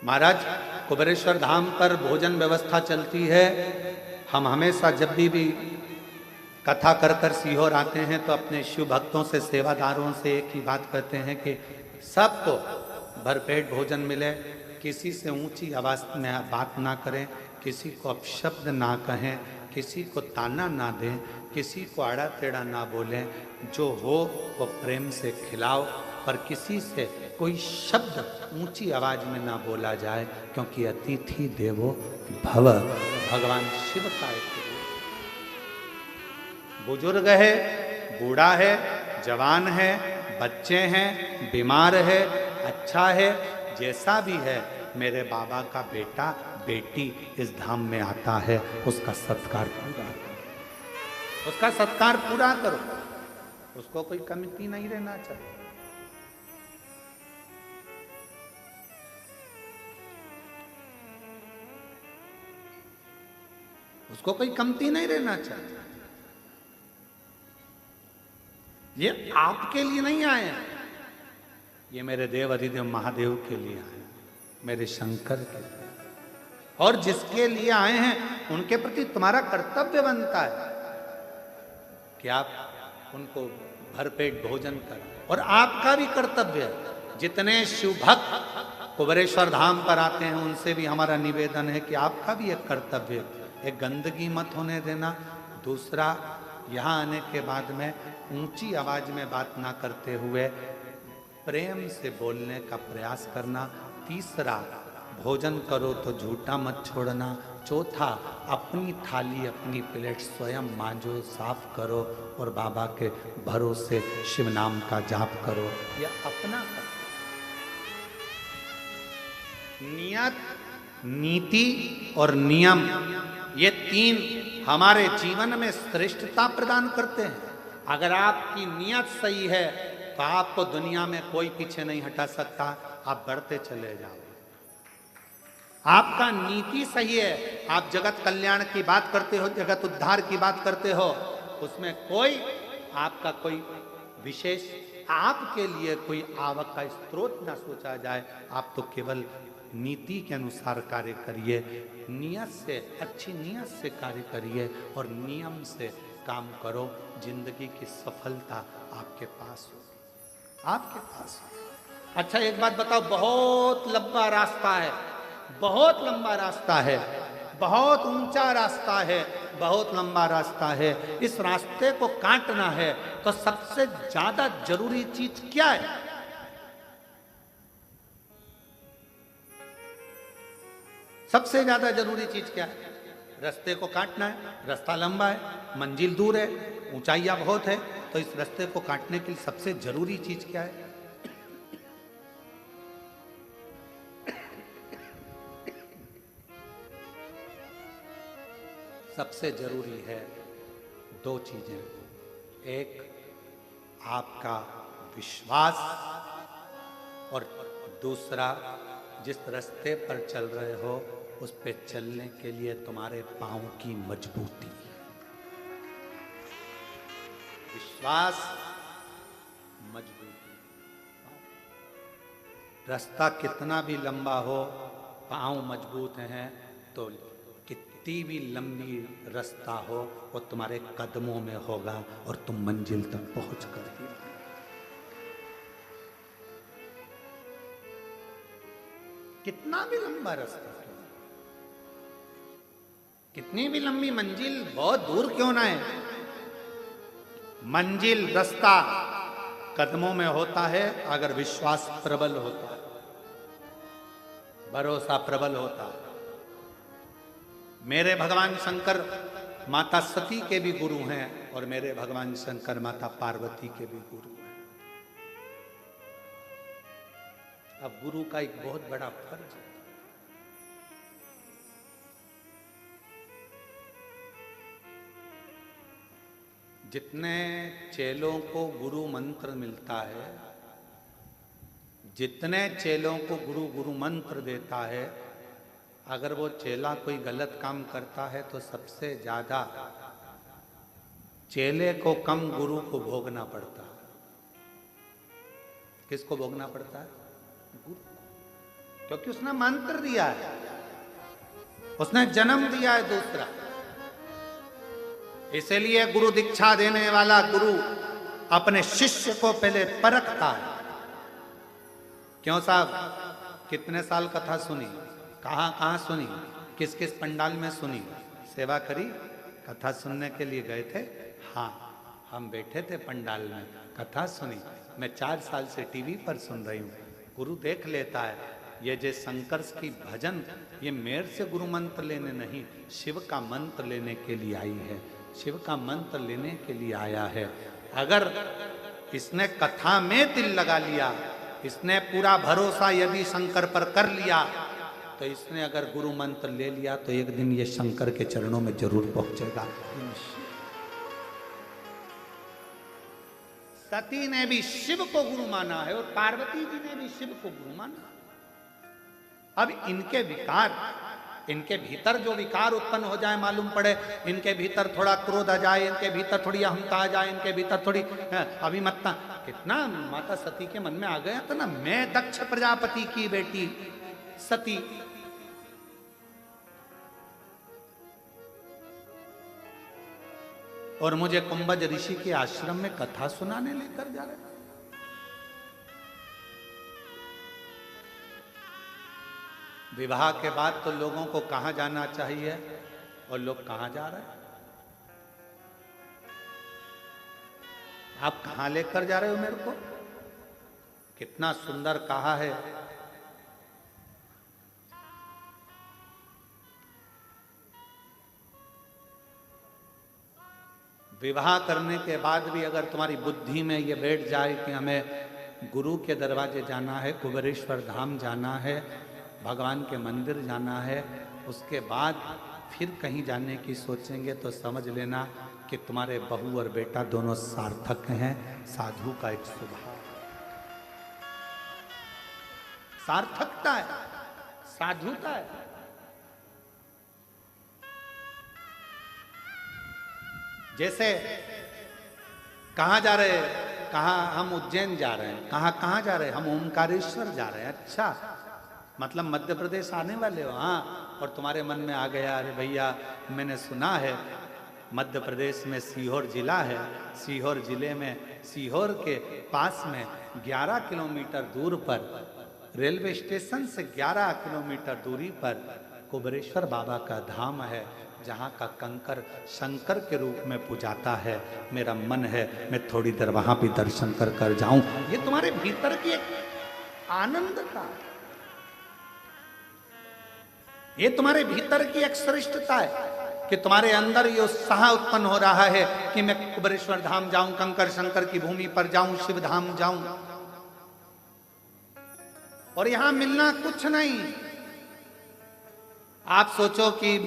महाराज कुबेरेश्वर धाम पर भोजन व्यवस्था चलती है। हम हमेशा जब भी कथा कर कर सीहोर आते हैं तो अपने शिव भक्तों से, सेवादारों से एक ही बात कहते हैं कि सबको भरपेट भोजन मिले, किसी से ऊंची आवाज में बात ना करें, किसी को अपशब्द ना कहें, किसी को ताना ना दें, किसी को आड़ा टेढ़ा ना बोलें, जो हो वो प्रेम से खिलाओ, पर किसी से कोई शब्द ऊंची आवाज में ना बोला जाए, क्योंकि अतिथि देवो भव, भगवान शिव का एक बुजुर्ग है, बूढ़ा है, जवान है, बच्चे हैं, बीमार है, अच्छा है, जैसा भी है, मेरे बाबा का बेटा बेटी इस धाम में आता है, उसका सत्कार पूरा करो, उसका सत्कार पूरा करो, उसको कोई कमी नहीं रहना चाहिए। उसको कोई कमती नहीं रहना चाहिए। ये आपके लिए नहीं आए हैं, ये मेरे देव अधिदेव महादेव के लिए आए हैं, मेरे शंकर के लिए। और जिसके लिए आए हैं उनके प्रति तुम्हारा कर्तव्य बनता है कि आप उनको भरपेट भोजन करें। और आपका भी कर्तव्य है, जितने शिव भक्त कुबेरेश्वर धाम पर आते हैं उनसे भी हमारा निवेदन है कि आपका भी एक कर्तव्य है, एक गंदगी मत होने देना। दूसरा, यहाँ आने के बाद में ऊंची आवाज में बात ना करते हुए प्रेम से बोलने का प्रयास करना। तीसरा, भोजन करो तो झूठा मत छोड़ना। चौथा, अपनी थाली अपनी प्लेट स्वयं मांजो, साफ करो और बाबा के भरोसे शिव नाम का जाप करो। यह अपना नियत, नीति और नियम, ये तीन हमारे जीवन में श्रेष्ठता प्रदान करते हैं। अगर आपकी नियत सही है तो आपको दुनिया में कोई पीछे नहीं हटा सकता, आप बढ़ते चले जाओ। आपका नीति सही है, आप जगत कल्याण की बात करते हो, जगत उद्धार की बात करते हो, उसमें कोई आपका कोई विशेष आपके लिए कोई आवक का स्रोत ना सोचा जाए। आप तो केवल नीति के अनुसार कार्य करिए, नियत से, अच्छी नियत से कार्य करिए और नियम से काम करो। जिंदगी की सफलता आपके पास होगी, आपके पास होगी। अच्छा एक बात बताओ, बहुत लंबा रास्ता है, बहुत लंबा रास्ता है, बहुत ऊंचा रास्ता है, बहुत लंबा रास्ता है। इस रास्ते को काटना है तो सबसे ज्यादा जरूरी चीज क्या है? सबसे ज्यादा जरूरी चीज क्या है? रास्ते को काटना है। रास्ता लंबा है, मंजिल दूर है, ऊंचाइयां बहुत है, तो इस रास्ते को काटने के लिए सबसे जरूरी चीज क्या है? सबसे जरूरी है दो चीजें। एक आपका विश्वास और दूसरा जिस रास्ते पर चल रहे हो उस पे चलने के लिए तुम्हारे पांव की मजबूती। विश्वास, मजबूती। रास्ता कितना भी लंबा हो, पांव मजबूत हैं तो कितनी भी लंबी रास्ता हो वो तुम्हारे कदमों में होगा और तुम मंजिल तक पहुंच कर ही रहोगे। कितना भी लंबा रास्ता, कितनी भी लंबी मंजिल बहुत दूर क्यों ना है, मंजिल रास्ता कदमों में होता है अगर विश्वास प्रबल होता है, भरोसा प्रबल होता है। मेरे भगवान शंकर माता सती के भी गुरु हैं और मेरे भगवान शंकर माता पार्वती के भी गुरु हैं। अब गुरु का एक बहुत बड़ा फर्ज है। जितने चेलों को गुरु मंत्र मिलता है, जितने चेलों को गुरु गुरु मंत्र देता है, अगर वो चेला कोई गलत काम करता है तो सबसे ज्यादा चेले को कम गुरु को भोगना पड़ता है। किसको भोगना पड़ता है? गुरु, क्योंकि उसने मंत्र दिया है, उसने जन्म दिया है दूसरा। इसलिए गुरु दीक्षा देने वाला गुरु अपने शिष्य को पहले परखता है। क्यों साहब, कितने साल कथा सुनी, कहाँ कहाँ सुनी, किस किस पंडाल में सुनी, सेवा करी, कथा सुनने के लिए गए थे? हाँ, हम बैठे थे पंडाल में, कथा सुनी। मैं 4 साल से टीवी पर सुन रही हूँ। गुरु देख लेता है ये जो शंकर्स की भजन, ये मेरे से गुरु मंत्र लेने नहीं, शिव का मंत्र लेने के लिए आई है, शिव का मंत्र लेने के लिए आया है। अगर इसने कथा में दिल लगा लिया, इसने पूरा भरोसा यदि शंकर पर कर लिया, तो इसने अगर गुरु मंत्र ले लिया तो एक दिन ये शंकर के चरणों में जरूर पहुंचेगा। सती ने भी शिव को गुरु माना है और पार्वती जी ने भी शिव को गुरु माना। अब इनके विकार, इनके भीतर जो विकार उत्पन्न हो जाए, मालूम पड़े इनके भीतर थोड़ा क्रोध आ जाए, इनके भीतर थोड़ी अहंता आ जाए, इनके भीतर थोड़ी अभिमत्ता, कितना माता सती के मन में आ गया था ना, मैं दक्ष प्रजापति की बेटी सती, और मुझे कुंभज ऋषि के आश्रम में कथा सुनाने लेकर जा रहे। विवाह के बाद तो लोगों को कहां जाना चाहिए और लोग कहां जा रहे हैं? आप कहां लेकर जा रहे हो मेरे को? कितना सुंदर कहा है, विवाह करने के बाद भी अगर तुम्हारी बुद्धि में ये बैठ जाए कि हमें गुरु के दरवाजे जाना है, कुबेरेश्वर धाम जाना है, भगवान के मंदिर जाना है, उसके बाद फिर कहीं जाने की सोचेंगे, तो समझ लेना कि तुम्हारे बहू और बेटा दोनों सार्थक हैं। साधु का एक स्वभाव सार्थकता है, साधुता है। जैसे कहाँ जा रहे हैं, कहाँ हम उज्जैन जा रहे हैं, कहाँ कहाँ जा रहे हैं, हम ओमकारेश्वर जा रहे हैं। अच्छा, मतलब मध्य प्रदेश आने वाले हो? हाँ। और तुम्हारे मन में आ गया, अरे भैया मैंने सुना है मध्य प्रदेश में सीहोर जिला है, सीहोर जिले में सीहोर के पास में 11 किलोमीटर दूर पर रेलवे स्टेशन से 11 किलोमीटर दूरी पर कुबेरेश्वर बाबा का धाम है, जहाँ का कंकर शंकर के रूप में पूजाता है। मेरा मन है मैं थोड़ी देर वहां भी दर्शन कर जाऊं। ये तुम्हारे भीतर की एक आनंद का, ये तुम्हारे भीतर की एक श्रेष्ठता है कि तुम्हारे अंदर ये उत्साह उत्पन्न हो रहा है कि मैं कुबेरेश्वर धाम जाऊं, कंकर शंकर की भूमि पर जाऊं, शिव धाम जाऊं। और यहां मिलना कुछ नहीं। आप सोचो कि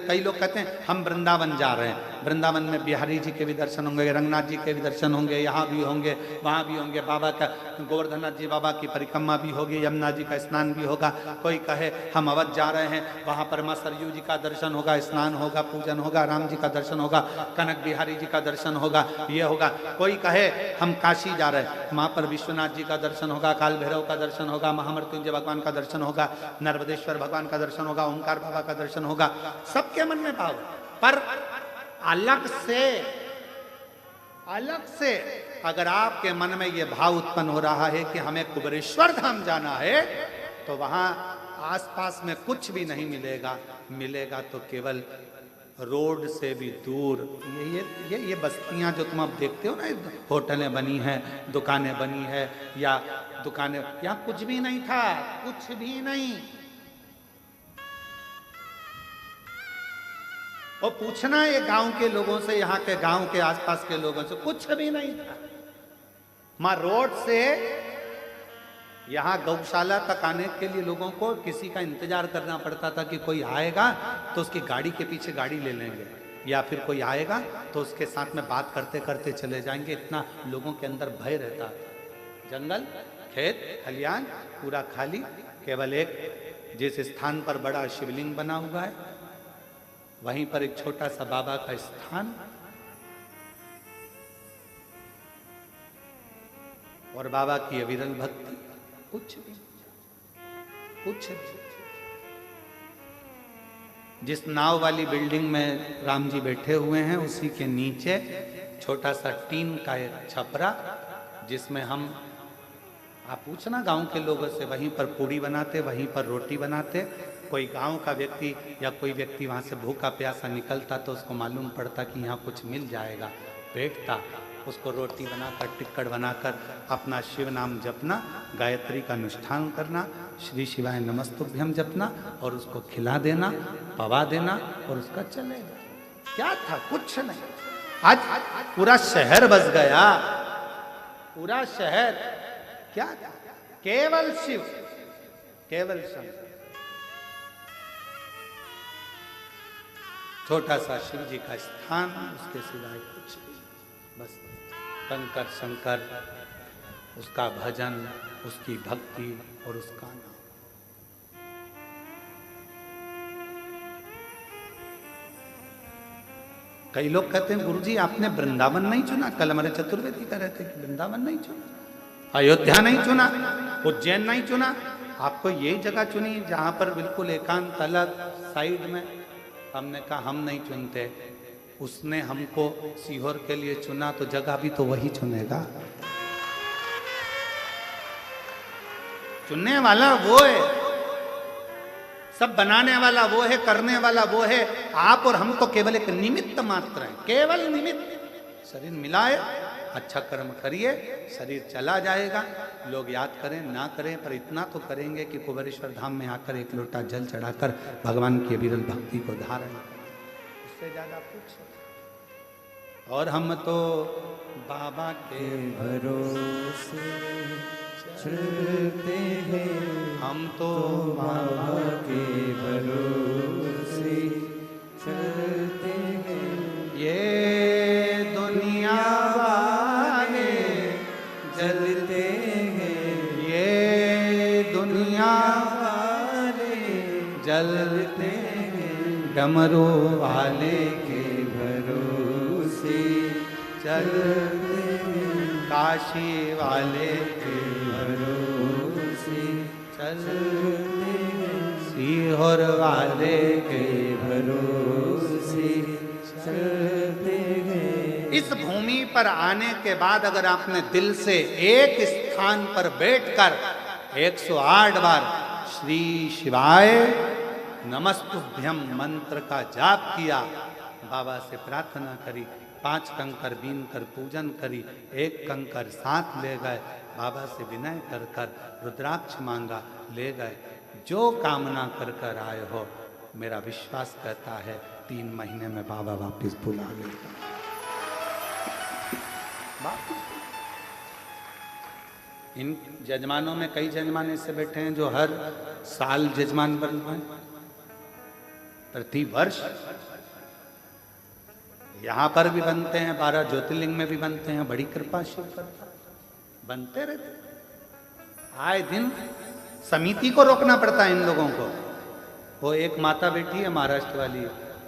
कई लोग कहते हैं हम वृंदावन जा रहे हैं, वृंदावन में बिहारी जी के भी दर्शन होंगे, रंगनाथ जी के भी दर्शन होंगे, यहाँ भी होंगे, वहाँ भी होंगे, बाबा का गोवर्धननाथ जी बाबा की परिक्रमा भी होगी, यमुना जी का स्नान भी होगा। कोई कहे हम अवध जा रहे हैं, वहाँ पर माँ सरयू जी का दर्शन होगा, स्नान होगा, पूजन होगा, राम जी का दर्शन होगा, कनक बिहारी जी का दर्शन होगा, ये होगा। कोई कहे हम काशी जा रहे हैं, वहाँ पर विश्वनाथ जी का दर्शन होगा, काल भैरव का दर्शन होगा, महामृत्युंजय भगवान का दर्शन होगा, नर्मदेश्वर भगवान का दर्शन होगा, ओंकार बाबा का दर्शन होगा। सबके मन में भाव, पर अलग से अगर आपके मन में यह भाव उत्पन्न हो रहा है कि हमें कुबेरेश्वर धाम जाना है, तो वहां आसपास में कुछ भी नहीं मिलेगा, मिलेगा तो केवल रोड से भी दूर ये बस्तियां जो तुम अब देखते हो ना, होटलें बनी हैं, दुकानें बनी है, या दुकानें, यहां कुछ भी नहीं था, कुछ भी नहीं। और पूछना ये गांव के लोगों से, यहाँ के गांव के आसपास के लोगों से, कुछ भी नहीं था। मां रोड से यहाँ गौशाला तक आने के लिए लोगों को किसी का इंतजार करना पड़ता था कि कोई आएगा तो उसकी गाड़ी के पीछे गाड़ी ले लेंगे, या फिर कोई आएगा तो उसके साथ में बात करते करते चले जाएंगे। इतना लोगों के अंदर भय रहता था। जंगल, खेत, खलियान पूरा खाली, केवल एक जिस स्थान पर बड़ा शिवलिंग बना हुआ है, वहीं पर एक छोटा सा बाबा का स्थान, और बाबा की अविरल भक्ति, कुछ भी, कुछ भी। जिस नाव वाली बिल्डिंग में राम जी बैठे हुए हैं, उसी के नीचे छोटा सा टीन का एक छपरा, जिसमें हम, आप पूछना गांव के लोगों से, वहीं पर पूड़ी बनाते, वहीं पर रोटी बनाते। कोई गांव का व्यक्ति या कोई व्यक्ति वहां से भूखा प्यासा निकलता तो उसको मालूम पड़ता कि यहाँ कुछ मिल जाएगा, बैठता, उसको रोटी बनाकर, टिक्कड़ बनाकर अपना शिव नाम जपना, गायत्री का अनुष्ठान करना, श्री शिवाय नमस्तुभ्यम जपना, और उसको खिला देना, पवा देना, और उसका चलेगा। क्या था? कुछ नहीं। आज पूरा शहर बस गया, पूरा शहर। क्या था? केवल शिव, केवल शंकर। छोटा सा शिव जी का स्थान, उसके सिवाय कुछ नहीं, बस कंकर शंकर, उसका भजन, उसकी भक्ति और उसका नाम। कई लोग कहते हैं गुरुजी आपने वृंदावन नहीं चुना, कल हमारे चतुर्वेदी कह रहे थे कि वृंदावन नहीं चुना, अयोध्या नहीं चुना, उज्जैन नहीं चुना, आपको यही जगह चुनी जहां पर बिल्कुल एकांत अलग साइड में। हमने कहा हम नहीं चुनते, उसने हमको सीहोर के लिए चुना, तो जगह भी तो वही चुनेगा। चुनने वाला वो है, सब बनाने वाला वो है, करने वाला वो है। आप और हम तो केवल एक निमित्त मात्र हैं, केवल निमित्त। शरीर मिलाए, अच्छा कर्म करिए, शरीर चला जाएगा। लोग याद करें ना करें, पर इतना तो करेंगे कि कुबेरेश्वर धाम में आकर एक लोटा जल चढ़ाकर भगवान की विरल भक्ति को धारण करें, उससे ज्यादा कुछ। और हम तो बाबा के भरोसे चलते हैं, हम तो बाबा के भरोसे चलते हैं। ये दुनिया वाले जलते हैं, ये दुनिया वाले जलते हैं, डमरू वाले के भरोसे चलते हैं, काशी वाले के भरोसे चलते हैं, सीहोर वाले के भरोसे चलते हैं। इस भूमि पर आने के बाद अगर आपने दिल से एक स्थान पर बैठकर 108 बार श्री शिवाय नमस्तुभ्यम मंत्र का जाप किया, बाबा से प्रार्थना करी, 5 कंकर बीन कर पूजन करी, 1 कंकर साथ ले गए, बाबा से विनय कर कर रुद्राक्ष मांगा, ले गए, जो कामना कर कर आए हो, मेरा विश्वास कहता है 3 महीने में बाबा वापिस बुला लेगा। इन जजमानों में कई जजमान ऐसे बैठे हैं जो हर साल जजमान बन रहे हैं, प्रति वर्ष यहां पर भी बनते हैं, 12 ज्योतिर्लिंग में भी बनते हैं, बड़ी कृपा शिव करता, बनते रहते। आए दिन समिति को रोकना पड़ता है इन लोगों को। वो एक माता बैठी है महाराष्ट्र वाली,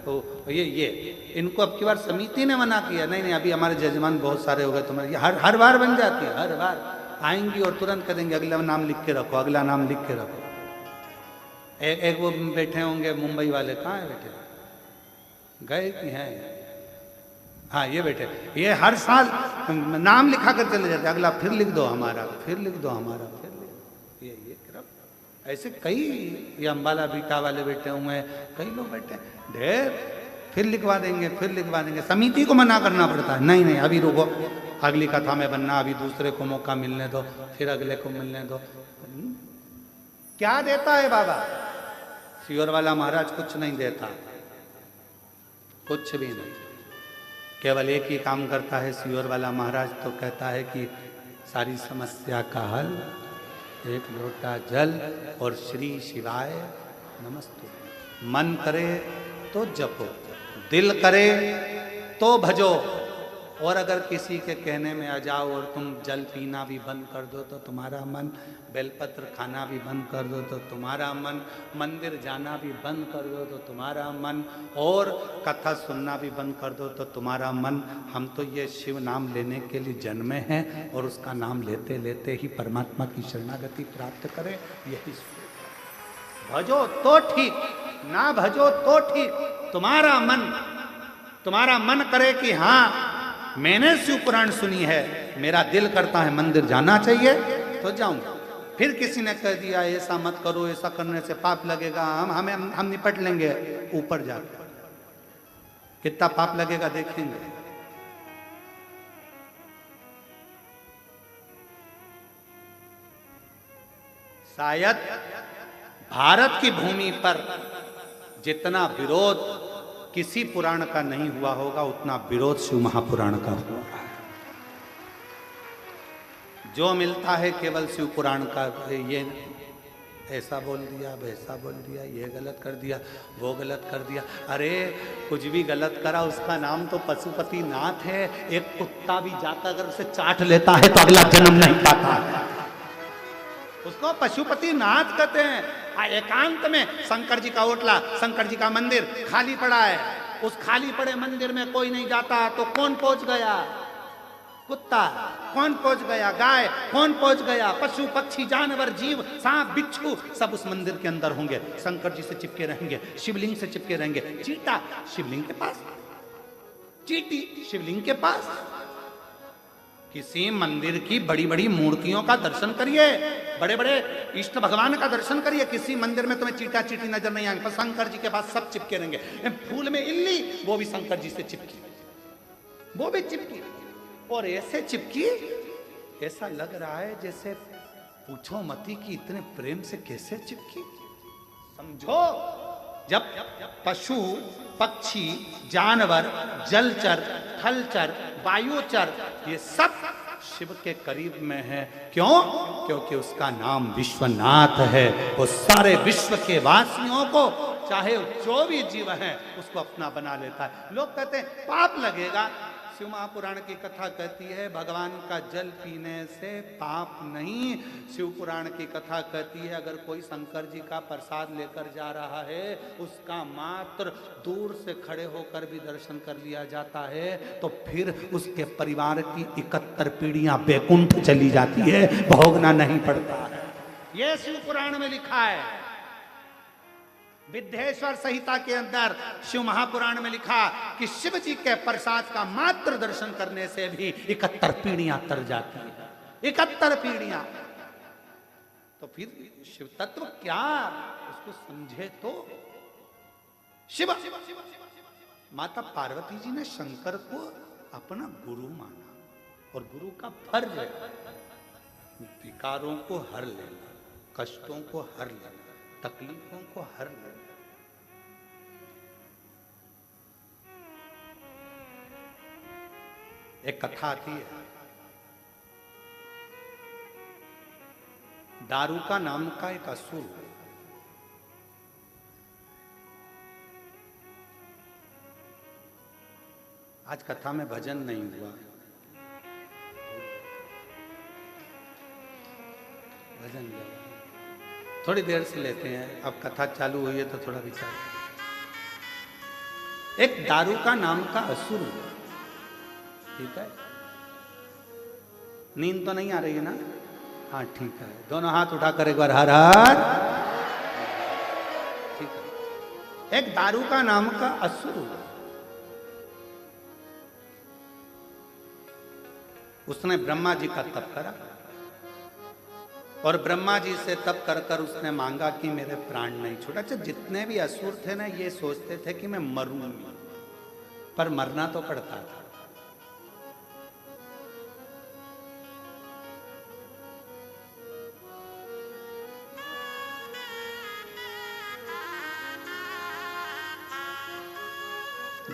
तो ये इनको अब की बार समिति ने मना किया, नहीं अभी हमारे जजमान बहुत सारे हो गए तुम्हारे, हर बार बन जाती है, हर बार आएंगी और तुरंत करेंगे अगला नाम लिख के रखो, अगला नाम लिख के रखो। एक वो बैठे होंगे मुंबई वाले, कहाँ है बैठे, गए कि हैं? हाँ ये बैठे, ये हर साल नाम लिखा कर चले जाते, अगला फिर लिख दो हमारा, फिर लिख दो हमारा, फिर लिख दो। ये ऐसे कई, ये अम्बाला बीटा वाले बैठे हुए हैं, कई लोग बैठे हैं, ढेर, फिर लिखवा देंगे, फिर लिखवा देंगे। समिति को मना करना पड़ता है, नहीं अभी रुको, अगली कथा में बनना, अभी दूसरे को मौका मिलने दो, फिर अगले को मिलने दो। क्या देता है बाबा? सीहोर वाला महाराज कुछ नहीं देता, कुछ भी नहीं, केवल एक ही काम करता है सीहोर वाला महाराज, तो कहता है कि सारी समस्या का हल 1 लोटा जल और श्री शिवाय नमस्तु। मन करे तो जपो, दिल करे तो भजो, और अगर किसी के कहने में आ जाओ और तुम जल पीना भी बंद कर दो तो तुम्हारा मन, बेलपत्र खाना भी बंद कर दो तो तुम्हारा मन, मंदिर जाना भी बंद कर दो तो तुम्हारा मन, और कथा सुनना भी बंद कर दो तो तुम्हारा मन। हम तो ये शिव नाम लेने के लिए जन्मे हैं और उसका नाम लेते लेते ही परमात्मा की शरणागति प्राप्त करें, यही भजो तो ठीक, ना भजो तो ठीक। तुम्हारा मन करे कि हाँ मैंने शिव पुराण सुनी है, मेरा दिल करता है मंदिर जाना चाहिए, तो जाऊंगा। फिर किसी ने कह दिया ऐसा मत करो, ऐसा करने से पाप लगेगा, हम निपट लेंगे, ऊपर जाकर कितना पाप लगेगा देखेंगे। शायद भारत की भूमि पर जितना विरोध किसी पुराण का नहीं हुआ होगा, उतना विरोध शिव महापुराण का हुआ है। जो मिलता है केवल शिव पुराण का, ये ऐसा बोल दिया, वैसा बोल दिया, ये गलत कर दिया, वो गलत कर दिया। अरे कुछ भी गलत करा, उसका नाम तो पशुपति नाथ है। एक कुत्ता भी जाता अगर उसे चाट लेता है तो अगला जन्म नहीं पाता है, उसको पशुपति नाथ कहते हैं। एकांत में शंकर जी का ओटला, शंकर जी का मंदिर खाली पड़ा है, उस खाली पड़े मंदिर में कोई नहीं जाता, तो कौन पहुंच गया? कुत्ता। कौन पहुंच गया? गाय। कौन पहुंच गया? पशु पक्षी जानवर जीव सांप बिच्छू सब उस मंदिर के अंदर होंगे, शंकर जी से चिपके रहेंगे, शिवलिंग से चिपके रहेंगे। चीता शिवलिंग के पास, चींटी शिवलिंग के पास। किसी मंदिर की बड़ी बड़ी मूर्तियों का दर्शन करिए, बड़े बड़े इष्ट भगवान का दर्शन करिए, किसी मंदिर में तुम्हें चीटा चीटी नजर नहीं आएंगे, पर शंकर जी के पास सब चिपके रहेंगे। फूल में इल्ली, वो भी शंकर जी से चिपकी, वो भी चिपकी, और ऐसे चिपकी, ऐसा लग रहा है जैसे पूछो मती कि इतने प्रेम से कैसे चिपकी। समझो, जब पशु पक्षी जानवर जलचर थलचर वायुचर ये सब शिव के करीब में है, क्यों? क्योंकि उसका नाम विश्वनाथ है। वो सारे विश्व के वासियों को, चाहे जो भी जीव है, उसको अपना बना लेता है। लोग कहते हैं पाप लगेगा, शिव महापुराण की कथा कहती है भगवान का जल पीने से पाप नहीं। शिव पुराण की कथा कहती है अगर कोई शंकर जी का प्रसाद लेकर जा रहा है उसका मात्र दूर से खड़े होकर भी दर्शन कर लिया जाता है तो फिर उसके परिवार की 71 पीढ़ियां बैकुंठ चली जाती है, भोगना नहीं पड़ता है। यह शिव पुराण में लिखा है। विद्येश्वर संहिता के अंदर शिव महापुराण में लिखा कि शिव जी के प्रसाद का मात्र दर्शन करने से भी 71 पीढ़ियां तर जाती है, 71 पीढ़ियां। तो फिर शिव तत्व क्या, उसको समझे तो। शिव माता पार्वती जी ने शंकर को अपना गुरु माना और गुरु का फर्ज है विकारों को हर लेना, कष्टों को हर लेना, तकलीफों को हर लेना। एक कथा आती है, दारूका नाम का एक असुर, आज कथा में भजन नहीं हुआ, भजन थोड़ी देर से लेते हैं, अब कथा चालू हुई है तो थोड़ा विचार। एक दारूका नाम का असुर, ठीक है, नींद तो नहीं आ रही है ना? हाँ ठीक है, दोनों हाथ उठाकर एक बार हर हर, ठीक है। एक दारूका नाम का असुर, उसने ब्रह्मा जी का तप करा और ब्रह्मा जी से तप कर कर उसने मांगा कि मेरे प्राण नहीं छोड़ा। अच्छा, जितने भी असुर थे ना ये सोचते थे कि मैं मरूंगी, पर मरना तो पड़ता था।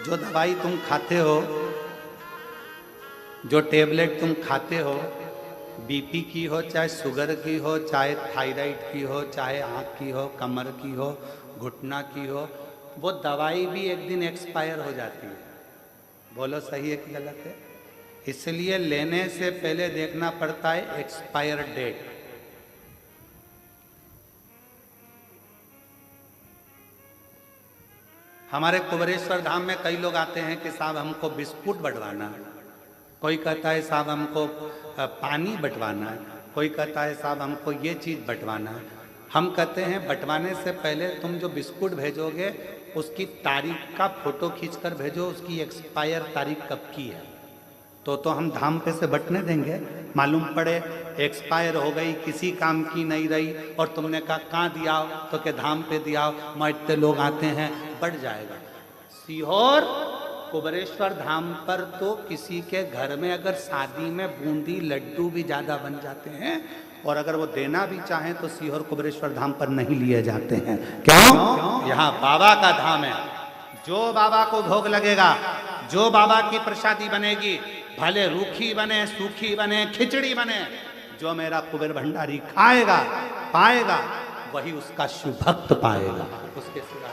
जो दवाई तुम खाते हो, जो टेबलेट तुम खाते हो, बीपी की हो, चाहे शुगर की हो, चाहे थायराइड की हो, चाहे आँख की हो, कमर की हो, घुटना की हो, वो दवाई भी एक दिन एक्सपायर हो जाती है। बोलो सही है कि गलत है? इसलिए लेने से पहले देखना पड़ता है एक्सपायर डेट। हमारे कुबरेश्वर धाम में कई लोग आते हैं कि साहब हमको बिस्कुट बंटवाना है, कोई कहता है साहब हमको पानी बंटवाना है, कोई कहता है साहब हमको ये चीज़ बंटवाना है। हम कहते हैं बंटवाने से पहले तुम जो बिस्कुट भेजोगे उसकी तारीख का फोटो खींचकर भेजो, उसकी एक्सपायर तारीख कब की है, तो हम धाम पे से बंटने देंगे। मालूम पड़े एक्सपायर हो गई, किसी काम की नहीं रही और तुमने कहा कहाँ दियाओ, तो के धाम पे दियाओ, मैं इतने लोग आते हैं, बढ़ जाएगा। सीहोर कुबरेश्वर धाम पर तो किसी के घर में अगर शादी में बूंदी लड्डू भी ज़्यादा बन जाते हैं और अगर वो देना भी चाहें तो सीहोर कुबरेश्वर धाम पर नहीं लिए जाते हैं। क्यों? यहाँ बाबा का धाम है। जो बाबा को भोग लगेगा, जो बाबा की प्रसादी बनेगी, भले रूखी बने, सूखी बने, खिचड़ी बने, जो मेरा कुबेर भंडारी खाएगा पाएगा वही उसका शिव भक्त पाएगा, उसके सिवा